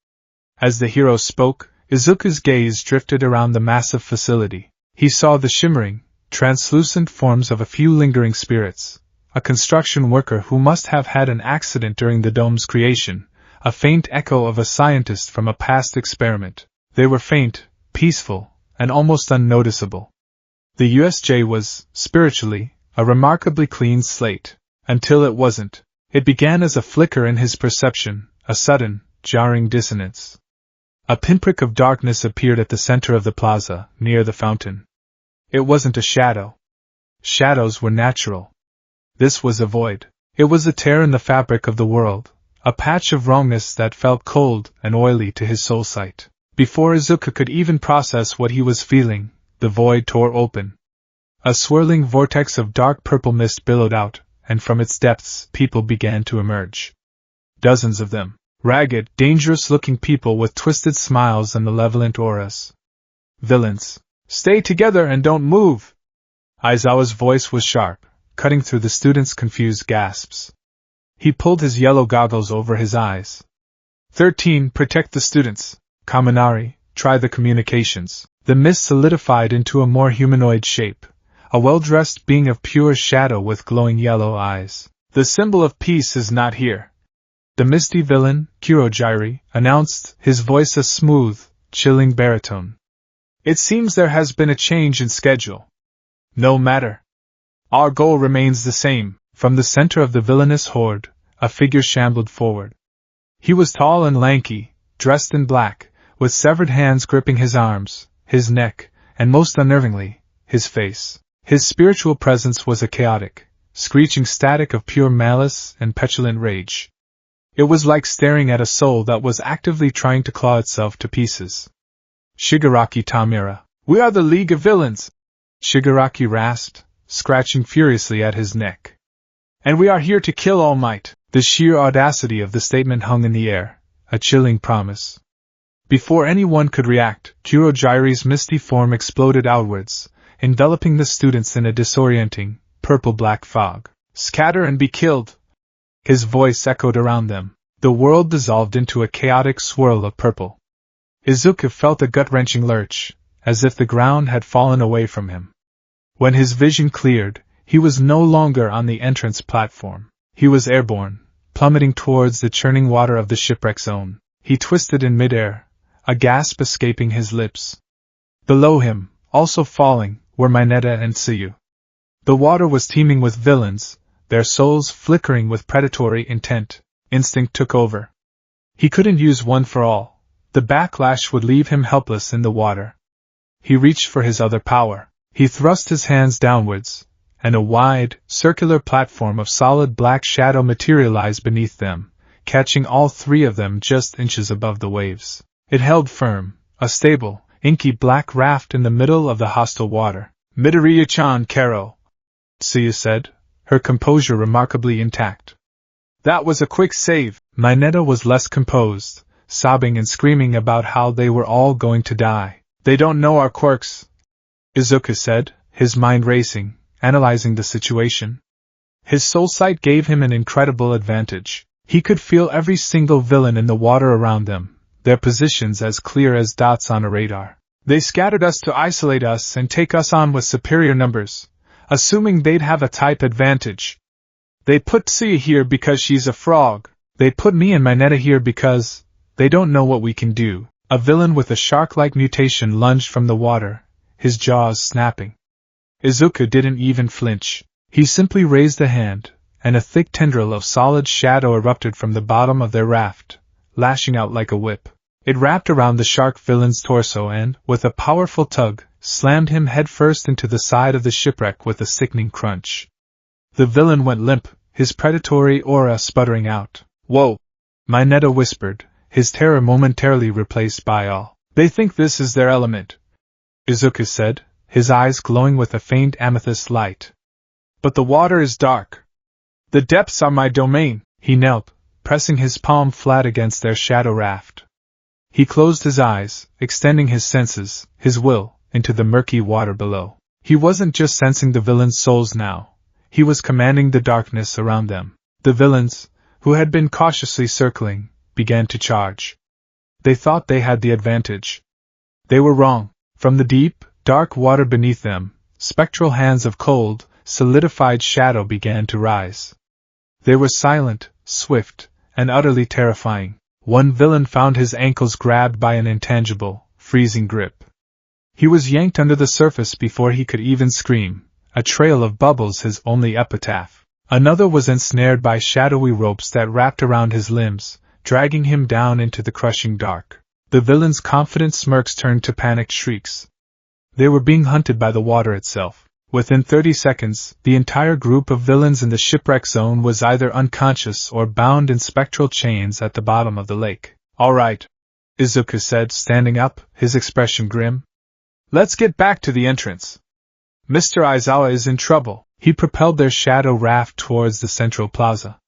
As the hero spoke, Izuku's gaze drifted around the massive facility. He saw the shimmering, translucent forms of a few lingering spirits, a construction worker who must have had an accident during the dome's creation, a faint echo of a scientist from a past experiment. They were faint, peaceful, and almost unnoticeable. The USJ was, spiritually, a remarkably clean slate. Until it wasn't. It began as a flicker in his perception, a sudden, jarring dissonance. A pinprick of darkness appeared at the center of the plaza, near the fountain. It wasn't a shadow. Shadows were natural. This was a void. It was a tear in the fabric of the world, a patch of wrongness that felt cold and oily to his soul sight. Before Izuku could even process what he was feeling, the void tore open. A swirling vortex of dark purple mist billowed out, and from its depths people began to emerge. Dozens of them. Ragged, dangerous-looking people with twisted smiles and malevolent auras. Villains. "Stay together and don't move!" Aizawa's voice was sharp, cutting through the students' confused gasps. He pulled his yellow goggles over his eyes. 13. Protect the students. Kaminari, try the communications. The mist solidified into a more humanoid shape, a well-dressed being of pure shadow with glowing yellow eyes. "The symbol of peace is not here," the misty villain, Kurojairi, announced, his voice a smooth, chilling baritone. "It seems there has been a change in schedule. No matter. Our goal remains the same." From the center of the villainous horde, a figure shambled forward. He was tall and lanky, dressed in black, with severed hands gripping his arms, his neck, and most unnervingly, his face. His spiritual presence was a chaotic, screeching static of pure malice and petulant rage. It was like staring at a soul that was actively trying to claw itself to pieces. "Shigaraki Tamura, we are the League of Villains," Shigaraki rasped, scratching furiously at his neck. "And we are here to kill All Might." The sheer audacity of the statement hung in the air, a chilling promise. Before anyone could react, Kurojairi's misty form exploded outwards, enveloping the students in a disorienting, purple-black fog. Scatter and be killed! His voice echoed around them. The world dissolved into a chaotic swirl of purple. Izuku felt a gut-wrenching lurch, as if the ground had fallen away from him. When his vision cleared, he was no longer on the entrance platform. He was airborne, plummeting towards the churning water of the shipwreck zone. He twisted in midair, a gasp escaping his lips. Below him, also falling, were Mineta and Tsuyu. The water was teeming with villains, their souls flickering with predatory intent. Instinct took over. He couldn't use one for all. The backlash would leave him helpless in the water. He reached for his other power. He thrust his hands downwards, and a wide, circular platform of solid black shadow materialized beneath them, catching all three of them just inches above the waves. It held firm, a stable, inky black raft in the middle of the hostile water. "Midoriya-chan, Karo," Tsuyu said, her composure remarkably intact. "That was a quick save." Mineta was less composed, sobbing and screaming about how they were all going to die. "They don't know our quirks," Izuku said, his mind racing, analyzing the situation. His soul sight gave him an incredible advantage. He could feel every single villain in the water around them, their positions as clear as dots on a radar. They scattered us to isolate us and take us on with superior numbers, assuming they'd have a type advantage. They put Tsuyu here because she's a frog. They put me and Mineta here because they don't know what we can do. A villain with a shark-like mutation lunged from the water, his jaws snapping. Izuku didn't even flinch. He simply raised a hand, and a thick tendril of solid shadow erupted from the bottom of their raft, lashing out like a whip. It wrapped around the shark villain's torso and, with a powerful tug, slammed him headfirst into the side of the shipwreck with a sickening crunch. The villain went limp, his predatory aura sputtering out. "Whoa!" Mineta whispered, his terror momentarily replaced by awe. "They think this is their element," Izuku said, his eyes glowing with a faint amethyst light. "But the water is dark. The depths are my domain." He knelt, pressing his palm flat against their shadow raft. He closed his eyes, extending his senses, his will, into the murky water below. He wasn't just sensing the villains' souls now. He was commanding the darkness around them. The villains, who had been cautiously circling, began to charge. They thought they had the advantage. They were wrong. From the deep, dark water beneath them, spectral hands of cold, solidified shadow began to rise. They were silent, swift, and utterly terrifying. One villain found his ankles grabbed by an intangible, freezing grip. He was yanked under the surface before he could even scream, a trail of bubbles his only epitaph. Another was ensnared by shadowy ropes that wrapped around his limbs, dragging him down into the crushing dark. The villain's confident smirks turned to panicked shrieks. They were being hunted by the water itself. Within 30 seconds, the entire group of villains in the shipwreck zone was either unconscious or bound in spectral chains at the bottom of the lake. "All right," Izuku said, standing up, his expression grim. "Let's get back to the entrance. Mr. Aizawa is in trouble." He propelled their shadow raft towards the central plaza.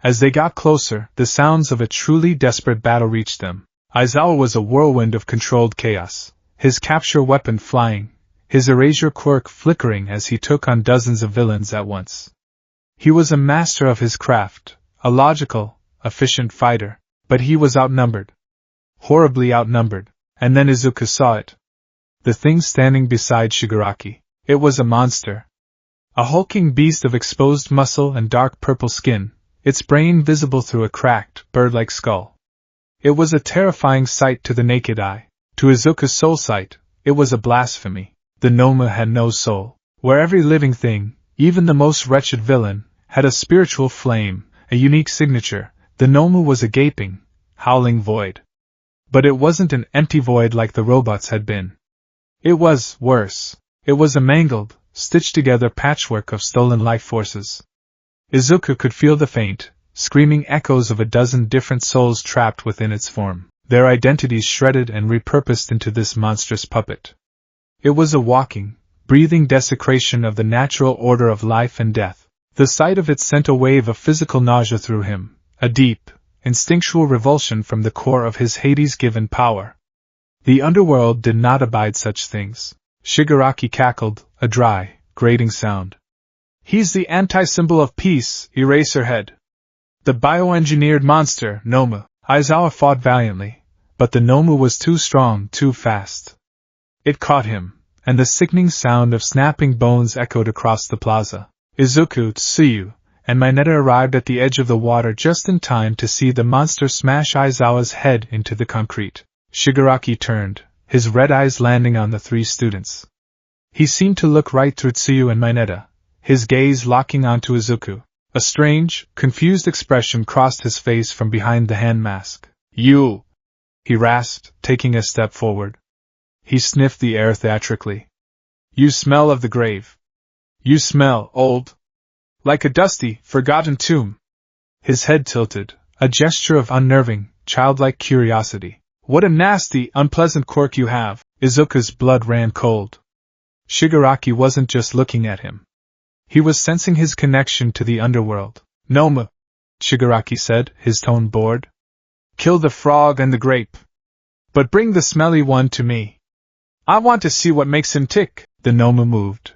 As they got closer, the sounds of a truly desperate battle reached them. Aizawa was a whirlwind of controlled chaos, his capture weapon flying, his erasure quirk flickering as he took on dozens of villains at once. He was a master of his craft, a logical, efficient fighter, but he was outnumbered. Horribly outnumbered. And then Izuku saw it. The thing standing beside Shigaraki. It was a monster. A hulking beast of exposed muscle and dark purple skin, its brain visible through a cracked, bird-like skull. It was a terrifying sight to the naked eye. To Izuku's soul sight, it was a blasphemy. The Noma had no soul. Where every living thing, even the most wretched villain, had a spiritual flame, a unique signature, the Noma was a gaping, howling void. But it wasn't an empty void like the robots had been. It was worse. It was a mangled, stitched-together patchwork of stolen life forces. Izuku could feel the faint, screaming echoes of a dozen different souls trapped within its form, their identities shredded and repurposed into this monstrous puppet. It was a walking, breathing desecration of the natural order of life and death. The sight of it sent a wave of physical nausea through him, a deep, instinctual revulsion from the core of his Hades-given power. The underworld did not abide such things. Shigaraki cackled, a dry, grating sound. He's the anti-symbol of peace, Eraserhead. The bioengineered monster, Nomu. Aizawa fought valiantly, but the Nomu was too strong, too fast. It caught him, and the sickening sound of snapping bones echoed across the plaza. Izuku, Tsuyu, and Mineta arrived at the edge of the water just in time to see the monster smash Aizawa's head into the concrete. Shigaraki turned, his red eyes landing on the three students. He seemed to look right through Tsuyu and Mineta, his gaze locking onto Izuku. A strange, confused expression crossed his face from behind the hand mask. You! He rasped, taking a step forward. He sniffed the air theatrically. You smell of the grave. You smell, old. Like a dusty, forgotten tomb. His head tilted, a gesture of unnerving, childlike curiosity. What a nasty, unpleasant quirk you have. Izuku's blood ran cold. Shigaraki wasn't just looking at him. He was sensing his connection to the underworld. Nomu, Shigaraki said, his tone bored. Kill the frog and the grape. But bring the smelly one to me. I want to see what makes him tick. The Nomu moved.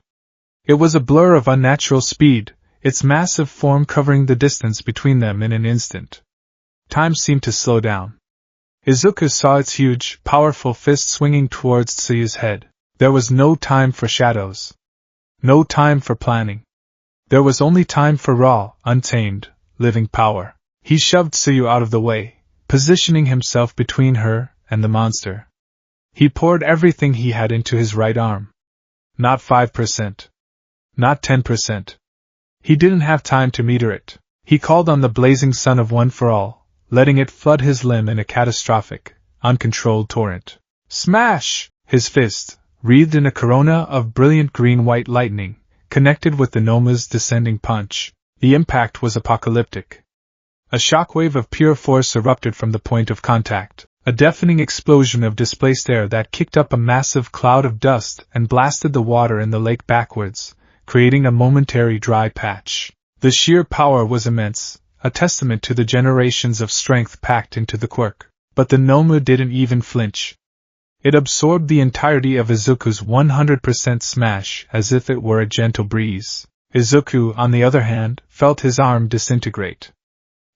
It was a blur of unnatural speed, its massive form covering the distance between them in an instant. Time seemed to slow down. Izuku saw its huge, powerful fist swinging towards Tsuyu's head. There was no time for shadows. No time for planning. There was only time for raw, untamed, living power. He shoved Tsuyu out of the way, positioning himself between her and the monster. He poured everything he had into his right arm. Not 5%. Not 10%. He didn't have time to meter it. He called on the blazing sun of One for All, letting it flood his limb in a catastrophic, uncontrolled torrent. Smash! His fist, wreathed in a corona of brilliant green-white lightning, connected with the Nomu's descending punch. The impact was apocalyptic. A shockwave of pure force erupted from the point of contact, a deafening explosion of displaced air that kicked up a massive cloud of dust and blasted the water in the lake backwards, creating a momentary dry patch. The sheer power was immense, a testament to the generations of strength packed into the quirk. But the Nomu didn't even flinch. It absorbed the entirety of Izuku's 100% smash as if it were a gentle breeze. Izuku, on the other hand, felt his arm disintegrate.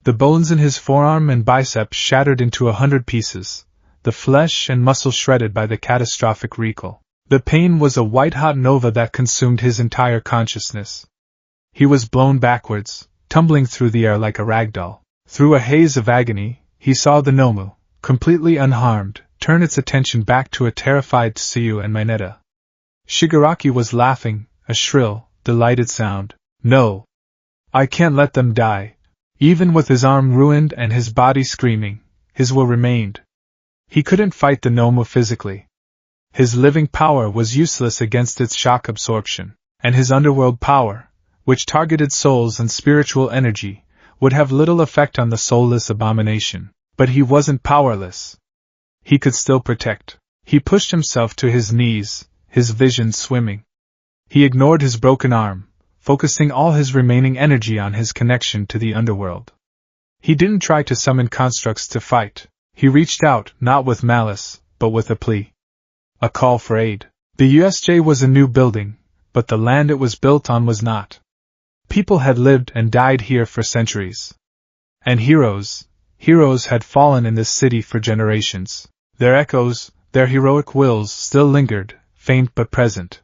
The bones in his forearm and biceps shattered into 100 pieces, the flesh and muscle shredded by the catastrophic recoil. The pain was a white-hot nova that consumed his entire consciousness. He was blown backwards, tumbling through the air like a ragdoll. Through a haze of agony, he saw the Nomu, completely unharmed, turn its attention back to a terrified Tsuyu and Mineta. Shigaraki was laughing, a shrill, delighted sound. No! I can't let them die. Even with his arm ruined and his body screaming, his will remained. He couldn't fight the Nomu physically. His living power was useless against its shock absorption, and his underworld power, which targeted souls and spiritual energy, would have little effect on the soulless abomination. But he wasn't powerless. He could still protect. He pushed himself to his knees, his vision swimming. He ignored his broken arm, focusing all his remaining energy on his connection to the underworld. He didn't try to summon constructs to fight. He reached out, not with malice, but with a plea. A call for aid. The USJ was a new building, but the land it was built on was not. People had lived and died here for centuries. And heroes had fallen in this city for generations. Their echoes, their heroic wills still lingered, faint but present.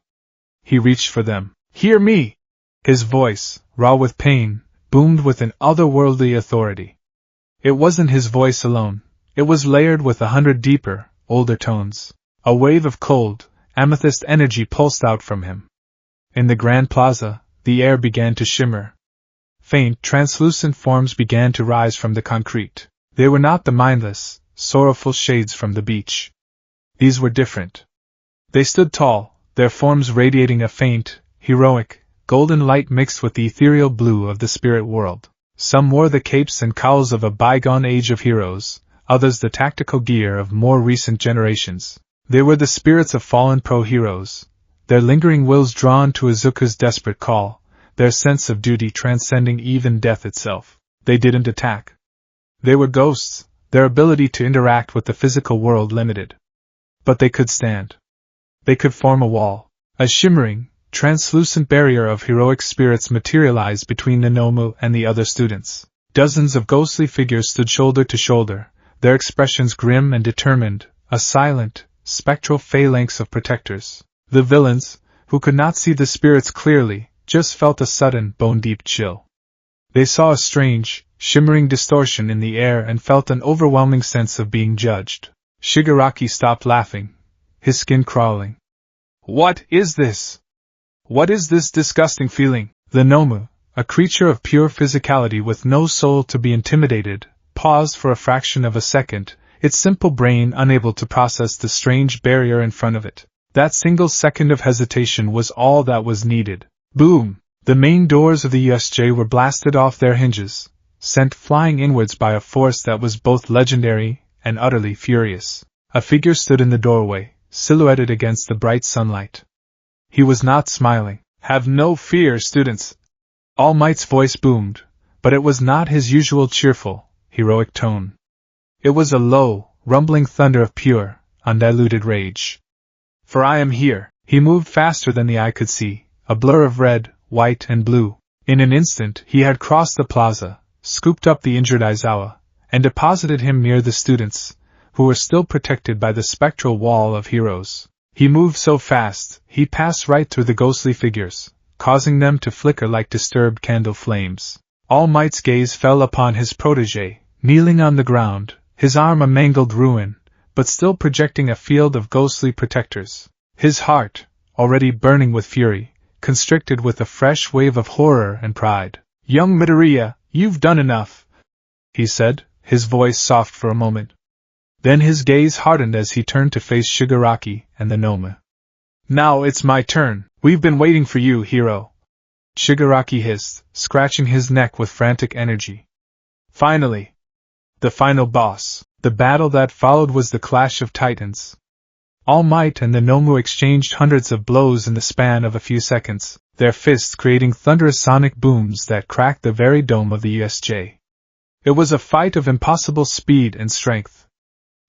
He reached for them. Hear me! His voice, raw with pain, boomed with an otherworldly authority. It wasn't his voice alone. It was layered with 100 deeper, older tones. A wave of cold, amethyst energy pulsed out from him. In the Grand Plaza, the air began to shimmer. Faint, translucent forms began to rise from the concrete. They were not the mindless, sorrowful shades from the beach. These were different. They stood tall, their forms radiating a faint, heroic, golden light mixed with the ethereal blue of the spirit world. Some wore the capes and cowls of a bygone age of heroes, others the tactical gear of more recent generations. They were the spirits of fallen pro-heroes, their lingering wills drawn to Izuku's desperate call, their sense of duty transcending even death itself. They didn't attack. They were ghosts, their ability to interact with the physical world limited. But they could stand. They could form a wall. A shimmering, translucent barrier of heroic spirits materialized between Nomu and the other students. Dozens of ghostly figures stood shoulder to shoulder, their expressions grim and determined, a silent, spectral phalanx of protectors. The villains, who could not see the spirits clearly, just felt a sudden, bone-deep chill. They saw a strange, shimmering distortion in the air and felt an overwhelming sense of being judged. Shigaraki stopped laughing, his skin crawling. What is this? What is this disgusting feeling? The Nomu, a creature of pure physicality with no soul to be intimidated, paused for a fraction of a second, its simple brain unable to process the strange barrier in front of it. That single second of hesitation was all that was needed. Boom! The main doors of the USJ were blasted off their hinges, sent flying inwards by a force that was both legendary and utterly furious. A figure stood in the doorway, silhouetted against the bright sunlight. He was not smiling. Have no fear, students! All Might's voice boomed, but it was not his usual cheerful, heroic tone. It was a low, rumbling thunder of pure, undiluted rage. For I am here. He moved faster than the eye could see, a blur of red, white, and blue. In an instant he had crossed the plaza, scooped up the injured Aizawa, and deposited him near the students, who were still protected by the spectral wall of heroes. He moved so fast, he passed right through the ghostly figures, causing them to flicker like disturbed candle flames. All Might's gaze fell upon his protégé, kneeling on the ground, his arm a mangled ruin, but still projecting a field of ghostly protectors. His heart, already burning with fury, constricted with a fresh wave of horror and pride. Young Midoriya, you've done enough, he said, his voice soft for a moment. Then his gaze hardened as he turned to face Shigaraki and the Nomu. Now it's my turn. We've been waiting for you, hero. Shigaraki hissed, scratching his neck with frantic energy. Finally! The final boss. The battle that followed was the clash of titans. All Might and the Nomu exchanged hundreds of blows in the span of a few seconds, their fists creating thunderous sonic booms that cracked the very dome of the USJ. It was a fight of impossible speed and strength.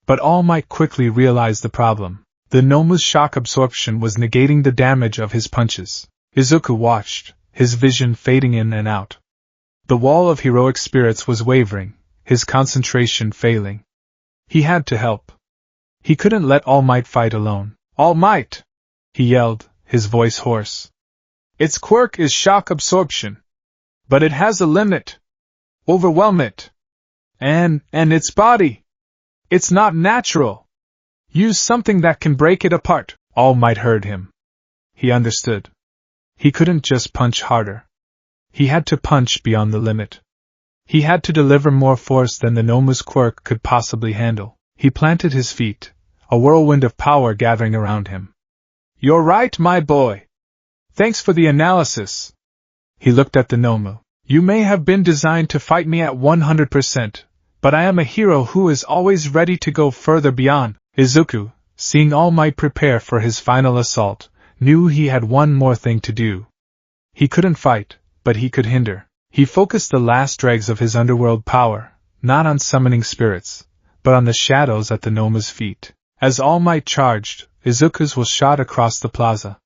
But All Might quickly realized the problem. The Nomu's shock absorption was negating the damage of his punches. Izuku watched, his vision fading in and out. The wall of heroic spirits was wavering, his concentration failing. He had to help. He couldn't let All Might fight alone. All Might! He yelled, his voice hoarse. Its quirk is shock absorption. But it has a limit. Overwhelm it. And its body. It's not natural. Use something that can break it apart. All Might heard him. He understood. He couldn't just punch harder. He had to punch beyond the limit. He had to deliver more force than the Nomu's quirk could possibly handle. He planted his feet, a whirlwind of power gathering around him. You're right, my boy. Thanks for the analysis. He looked at the Nomu. You may have been designed to fight me at 100%, but I am a hero who is always ready to go further beyond. Izuku, seeing All Might prepare for his final assault, knew he had one more thing to do. He couldn't fight, but he could hinder. He focused the last dregs of his underworld power, not on summoning spirits, but on the shadows at the Nomu's feet. As All Might charged, Izuku's was shot across the plaza.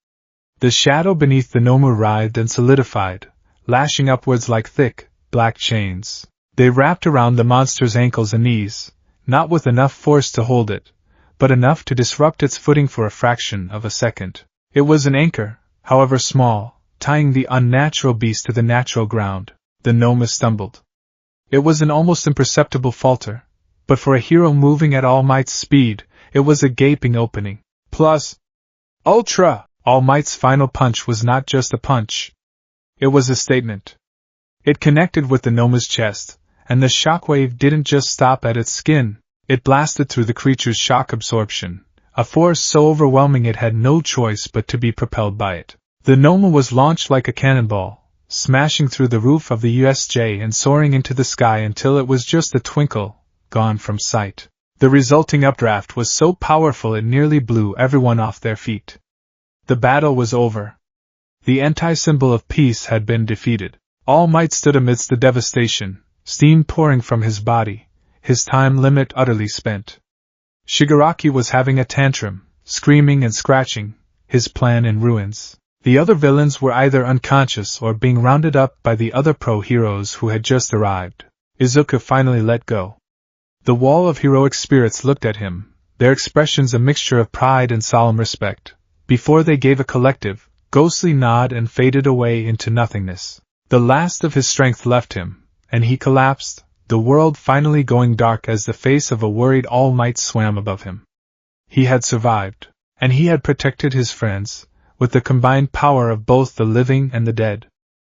The shadow beneath the Nomu writhed and solidified, lashing upwards like thick, black chains. They wrapped around the monster's ankles and knees, not with enough force to hold it, but enough to disrupt its footing for a fraction of a second. It was an anchor, however small, tying the unnatural beast to the natural ground. The Nomu stumbled. It was an almost imperceptible falter, but for a hero moving at All Might's speed, it was a gaping opening. Plus, Ultra! All Might's final punch was not just a punch. It was a statement. It connected with the Nomu's chest, and the shockwave didn't just stop at its skin, it blasted through the creature's shock absorption, a force so overwhelming it had no choice but to be propelled by it. The Nomu was launched like a cannonball, smashing through the roof of the USJ and soaring into the sky until it was just a twinkle, gone from sight. The resulting updraft was so powerful it nearly blew everyone off their feet. The battle was over. The anti-symbol of peace had been defeated. All Might stood amidst the devastation, steam pouring from his body, his time limit utterly spent. Shigaraki was having a tantrum, screaming and scratching, his plan in ruins. The other villains were either unconscious or being rounded up by the other pro-heroes who had just arrived. Izuku finally let go. The wall of heroic spirits looked at him, their expressions a mixture of pride and solemn respect, before they gave a collective, ghostly nod and faded away into nothingness. The last of his strength left him, and he collapsed, the world finally going dark as the face of a worried All Might swam above him. He had survived, and he had protected his friends, with the combined power of both the living and the dead.